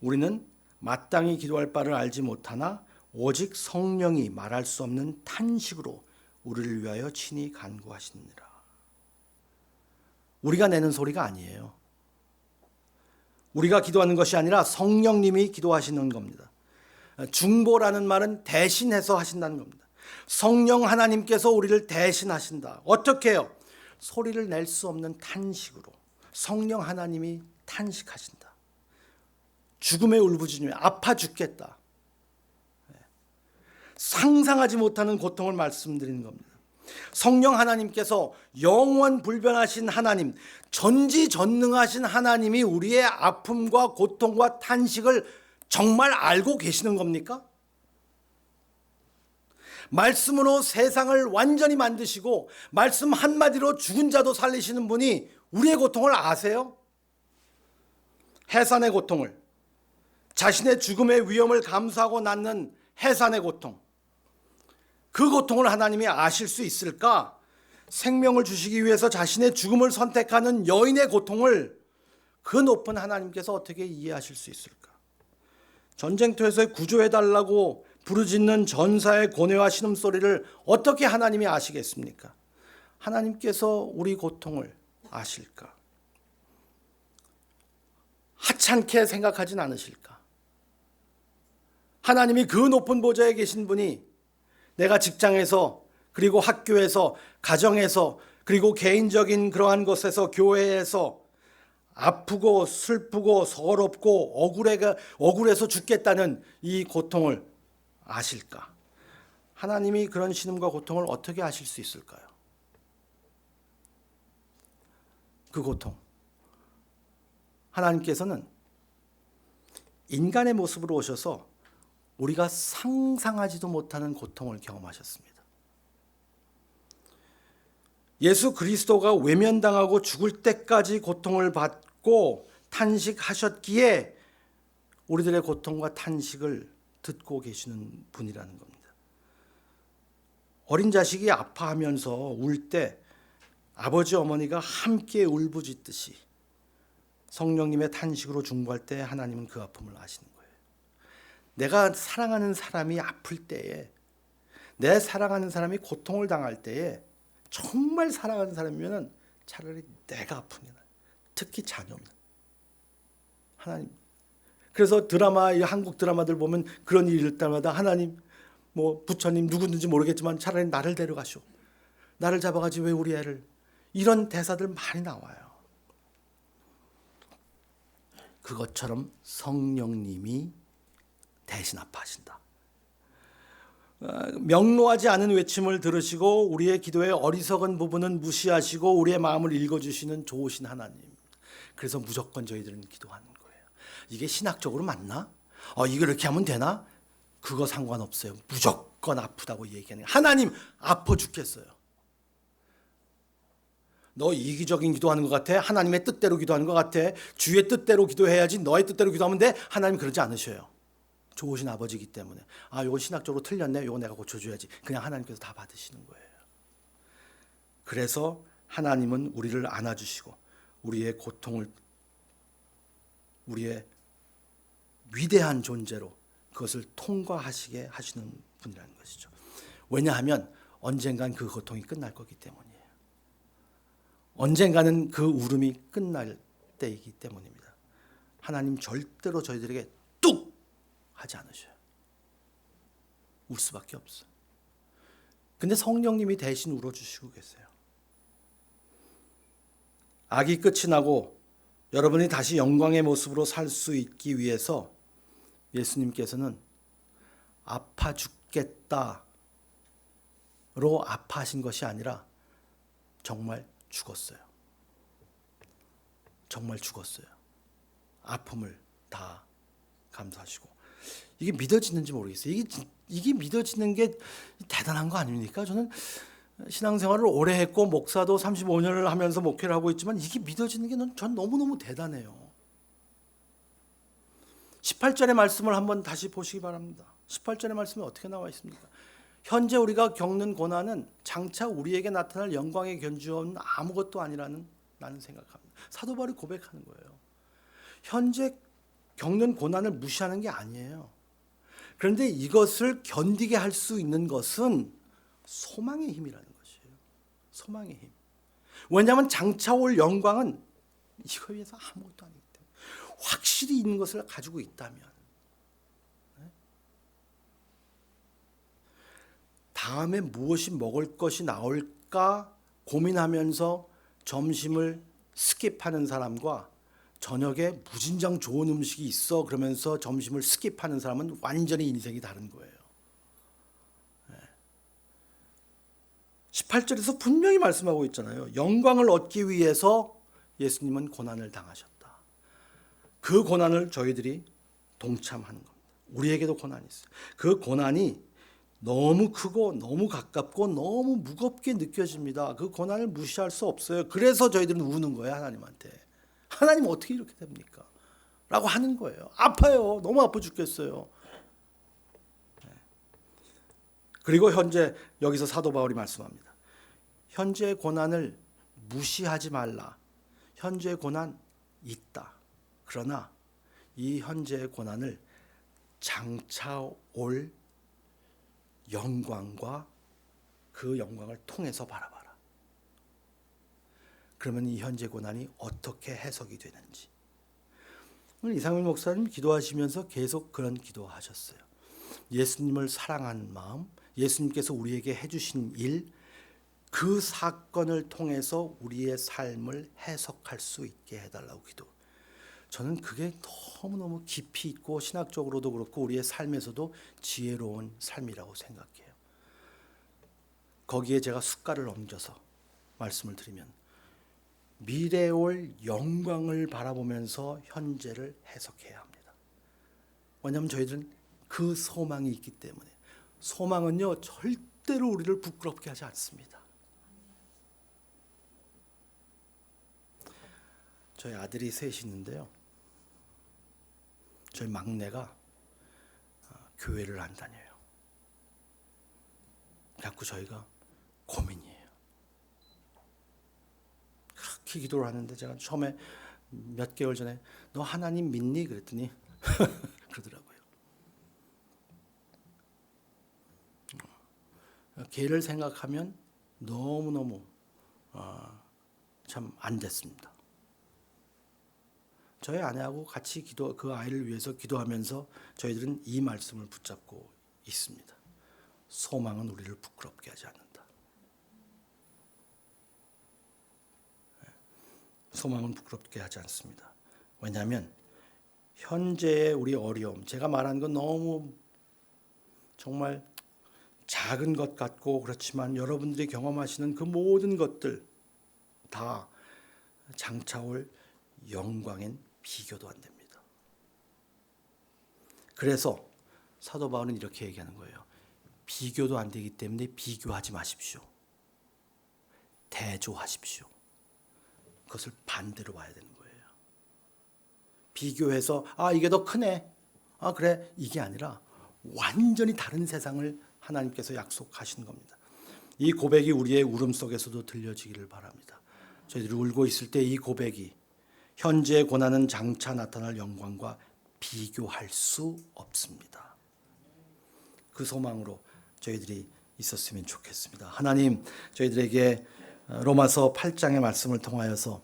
우리는 마땅히 기도할 바를 알지 못하나 오직 성령이 말할 수 없는 탄식으로 우리를 위하여 친히 간구하시느니라. 우리가 내는 소리가 아니에요. 우리가 기도하는 것이 아니라 성령님이 기도하시는 겁니다. 중보라는 말은 대신해서 하신다는 겁니다. 성령 하나님께서 우리를 대신하신다. 어떻게 해요? 소리를 낼 수 없는 탄식으로 성령 하나님이 탄식하신다. 죽음의 울부짖음이 아파 죽겠다. 상상하지 못하는 고통을 말씀드리는 겁니다. 성령 하나님께서 영원 불변하신 하나님, 전지전능하신 하나님이 우리의 아픔과 고통과 탄식을 정말 알고 계시는 겁니까? 말씀으로 세상을 완전히 만드시고 말씀 한마디로 죽은 자도 살리시는 분이 우리의 고통을 아세요? 해산의 고통을, 자신의 죽음의 위험을 감수하고 낳는 해산의 고통, 그 고통을 하나님이 아실 수 있을까? 생명을 주시기 위해서 자신의 죽음을 선택하는 여인의 고통을 그 높은 하나님께서 어떻게 이해하실 수 있을까? 전쟁터에서 구조해달라고 부르짖는 전사의 고뇌와 신음소리를 어떻게 하나님이 아시겠습니까? 하나님께서 우리 고통을 아실까? 하찮게 생각하진 않으실까? 하나님이 그 높은 보좌에 계신 분이 내가 직장에서, 그리고 학교에서, 가정에서, 그리고 개인적인 그러한 것에서, 교회에서 아프고 슬프고 서럽고 억울해서 죽겠다는 이 고통을 아실까? 하나님이 그런 신음과 고통을 어떻게 아실 수 있을까요? 그 고통, 하나님께서는 인간의 모습으로 오셔서 우리가 상상하지도 못하는 고통을 경험하셨습니다. 예수 그리스도가 외면당하고 죽을 때까지 고통을 받고 탄식하셨기에 우리들의 고통과 탄식을 듣고 계시는 분이라는 겁니다. 어린 자식이 아파하면서 울 때 아버지 어머니가 함께 울부짖듯이 성령님의 탄식으로 중보할 때 하나님은 그 아픔을 아시는 거예요. 내가 사랑하는 사람이 아플 때에, 내 사랑하는 사람이 고통을 당할 때에 정말 사랑하는 사람이면 차라리 내가 아픈 게 나아요. 특히 자녀는. 하나님. 그래서 한국 드라마들 보면 그런 일이 있을 때마다 하나님, 부처님 누구든지 모르겠지만 차라리 나를 데려가시오. 나를 잡아가지고 왜 우리 애를. 이런 대사들 많이 나와요. 그것처럼 성령님이 대신 아파하신다. 명료하지 않은 외침을 들으시고 우리의 기도의 어리석은 부분은 무시하시고 우리의 마음을 읽어주시는 좋으신 하나님. 그래서 무조건 저희들은 기도하는 거예요. 이게 신학적으로 맞나? 이거 이렇게 하면 되나? 그거 상관없어요. 무조건 아프다고 얘기하는 거예요. 하나님 아파 죽겠어요. 너 이기적인 기도하는 것 같아? 하나님의 뜻대로 기도하는 것 같아? 주의 뜻대로 기도해야지 너의 뜻대로 기도하면 돼? 하나님 그러지 않으셔요. 좋으신 아버지이기 때문에 이거 신학적으로 틀렸네. 이거 내가 고쳐줘야지. 그냥 하나님께서 다 받으시는 거예요. 그래서 하나님은 우리를 안아주시고 우리의 고통을 우리의 위대한 존재로 그것을 통과하시게 하시는 분이라는 것이죠. 왜냐하면 언젠간 그 고통이 끝날 거기 때문이에요. 언젠가는 그 울음이 끝날 때이기 때문입니다. 하나님 절대로 저희들에게 뚝 하지 않으셔요. 울 수밖에 없어요. 근데 성령님이 대신 울어주시고 계세요. 악이 끝이 나고 여러분이 다시 영광의 모습으로 살 수 있기 위해서 예수님께서는 아파 죽겠다로 아파하신 것이 아니라 정말 죽었어요. 정말 죽었어요. 아픔을 다 감수하시고. 이게 믿어지는지 모르겠어요. 이게 믿어지는 게 대단한 거 아닙니까? 저는 신앙생활을 오래 했고 목사도 35년을 하면서 목회를 하고 있지만 이게 믿어지는 게 전 너무너무 대단해요. 18절의 말씀을 한번 다시 보시기 바랍니다. 18절의 말씀이 어떻게 나와 있습니까? 현재 우리가 겪는 고난은 장차 우리에게 나타날 영광의 견주어는 아무것도 아니라는 나는 생각합니다. 사도 바울이 고백하는 거예요. 현재 겪는 고난을 무시하는 게 아니에요. 그런데 이것을 견디게 할 수 있는 것은 소망의 힘이라는 것이에요. 소망의 힘. 왜냐하면 장차 올 영광은 이거에 비해서 아무것도 아니기 때문에 확실히 있는 것을 가지고 있다면 다음에 무엇이 먹을 것이 나올까 고민하면서 점심을 스킵하는 사람과 저녁에 무진장 좋은 음식이 있어 그러면서 점심을 스킵하는 사람은 완전히 인생이 다른 거예요. 18절에서 분명히 말씀하고 있잖아요. 영광을 얻기 위해서 예수님은 고난을 당하셨다. 그 고난을 저희들이 동참하는 겁니다. 우리에게도 고난이 있어요. 그 고난이 너무 크고 너무 가깝고 너무 무겁게 느껴집니다. 그 고난을 무시할 수 없어요. 그래서 저희들은 우는 거예요, 하나님한테. 하나님 어떻게 이렇게 됩니까? 라고 하는 거예요. 아파요. 너무 아파 죽겠어요. 그리고 현재 여기서 사도 바울이 말씀합니다. 현재의 고난을 무시하지 말라. 현재의 고난 있다. 그러나 이 현재의 고난을 장차 올 영광과 그 영광을 통해서 바라봐라. 그러면 이 현재 고난이 어떻게 해석이 되는지. 오늘 이상민 목사님 기도하시면서 계속 그런 기도하셨어요. 예수님을 사랑하는 마음, 예수님께서 우리에게 해주신 일, 그 사건을 통해서 우리의 삶을 해석할 수 있게 해달라고 기도. 저는 그게 너무너무 깊이 있고 신학적으로도 그렇고 우리의 삶에서도 지혜로운 삶이라고 생각해요. 거기에 제가 숟갈을 얹어서 말씀을 드리면 미래에 올 영광을 바라보면서 현재를 해석해야 합니다. 왜냐하면 저희들은 그 소망이 있기 때문에. 소망은요 절대로 우리를 부끄럽게 하지 않습니다. 저희 아들이 셋이 있는데요. 저희 막내가 교회를 안 다녀요. 자꾸 저희가 고민이에요. 그렇게 기도를 하는데 제가 처음에 몇 개월 전에 너 하나님 믿니? 그랬더니 그러더라고요. 걔를 생각하면 너무너무 참 안 됐습니다. 저희 아내하고 같이 그 아이를 위해서 기도하면서 저희들은 이 말씀을 붙잡고 있습니다. 소망은 우리를 부끄럽게 하지 않는다. 소망은 부끄럽게 하지 않습니다. 왜냐하면 현재의 우리 어려움, 제가 말한 건 너무 정말 작은 것 같고 그렇지만 여러분들이 경험하시는 그 모든 것들 다 장차 올 영광엔 비교도 안 됩니다. 그래서 사도 바울은 이렇게 얘기하는 거예요. 비교도 안 되기 때문에 비교하지 마십시오. 대조하십시오. 그것을 반대로 봐야 되는 거예요. 비교해서 이게 더 크네. 그래. 이게 아니라 완전히 다른 세상을 하나님께서 약속하신 겁니다. 이 고백이 우리의 울음 속에서도 들려지기를 바랍니다. 저희들이 울고 있을 때 이 고백이 현재의 고난은 장차 나타날 영광과 비교할 수 없습니다. 그 소망으로 저희들이 있었으면 좋겠습니다. 하나님, 저희들에게 로마서 8장의 말씀을 통하여서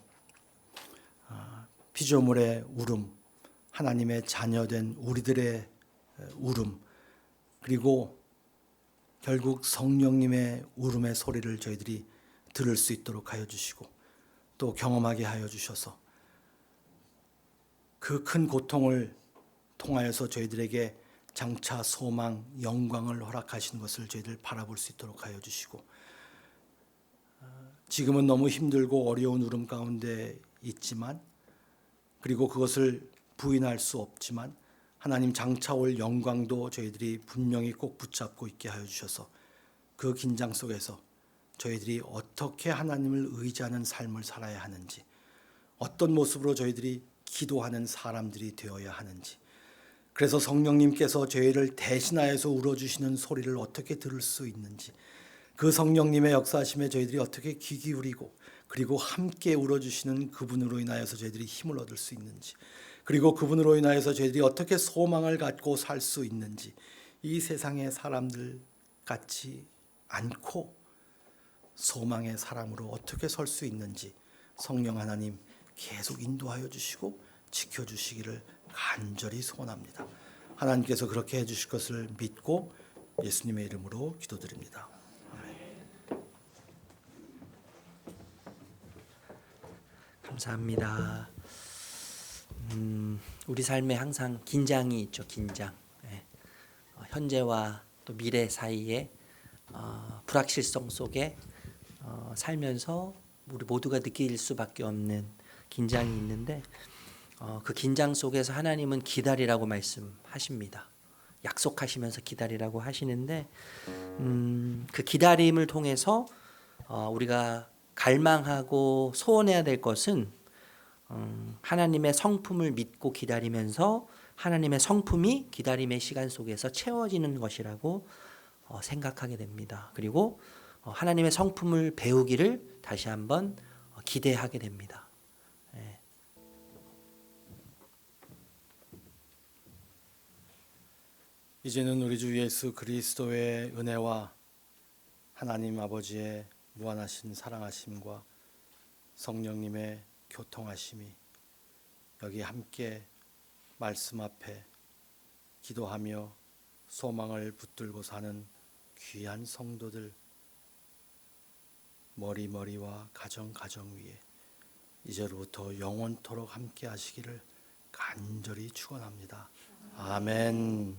피조물의 울음, 하나님의 자녀된 우리들의 울음, 그리고 결국 성령님의 울음의 소리를 저희들이 들을 수 있도록 하여 주시고 또 경험하게 하여 주셔서 그 큰 고통을 통하여서 저희들에게 장차 소망, 영광을 허락하시는 것을 저희들 바라볼 수 있도록 하여 주시고 지금은 너무 힘들고 어려운 울음 가운데 있지만 그리고 그것을 부인할 수 없지만 하나님 장차 올 영광도 저희들이 분명히 꼭 붙잡고 있게 하여 주셔서 그 긴장 속에서 저희들이 어떻게 하나님을 의지하는 삶을 살아야 하는지 어떤 모습으로 저희들이 기도하는 사람들이 되어야 하는지 그래서 성령님께서 저희를 대신하여서 울어주시는 소리를 어떻게 들을 수 있는지 그 성령님의 역사하심에 저희들이 어떻게 귀 기울이고 그리고 함께 울어주시는 그분으로 인하여서 저희들이 힘을 얻을 수 있는지 그리고 그분으로 인하여서 저희들이 어떻게 소망을 갖고 살 수 있는지 이 세상의 사람들 같지 않고 소망의 사람으로 어떻게 설 수 있는지 성령 하나님 계속 인도하여 주시고 지켜주시기를 간절히 소원합니다. 하나님께서 그렇게 해주실 것을 믿고 예수님의 이름으로 기도드립니다. 감사합니다. 우리 삶에 항상 긴장이 있죠. 긴장. 현재와 또 미래 사이에 불확실성 속에 살면서 우리 모두가 느낄 수밖에 없는 긴장이 있는데 그 긴장 속에서 하나님은 기다리라고 말씀하십니다. 약속하시면서 기다리라고 하시는데 그 기다림을 통해서 우리가 갈망하고 소원해야 될 것은 하나님의 성품을 믿고 기다리면서 하나님의 성품이 기다림의 시간 속에서 채워지는 것이라고 생각하게 됩니다. 그리고 하나님의 성품을 배우기를 다시 한번 기대하게 됩니다. 예. 이제는 우리 주 예수 그리스도의 은혜와 하나님 아버지의 무한하신 사랑하심과 성령님의 교통하심이 여기 함께 말씀 앞에 기도하며 소망을 붙들고 사는 귀한 성도들 머리머리와 가정 위에 이제로부터 영원토록 함께 하시기를 간절히 축원합니다. 아멘.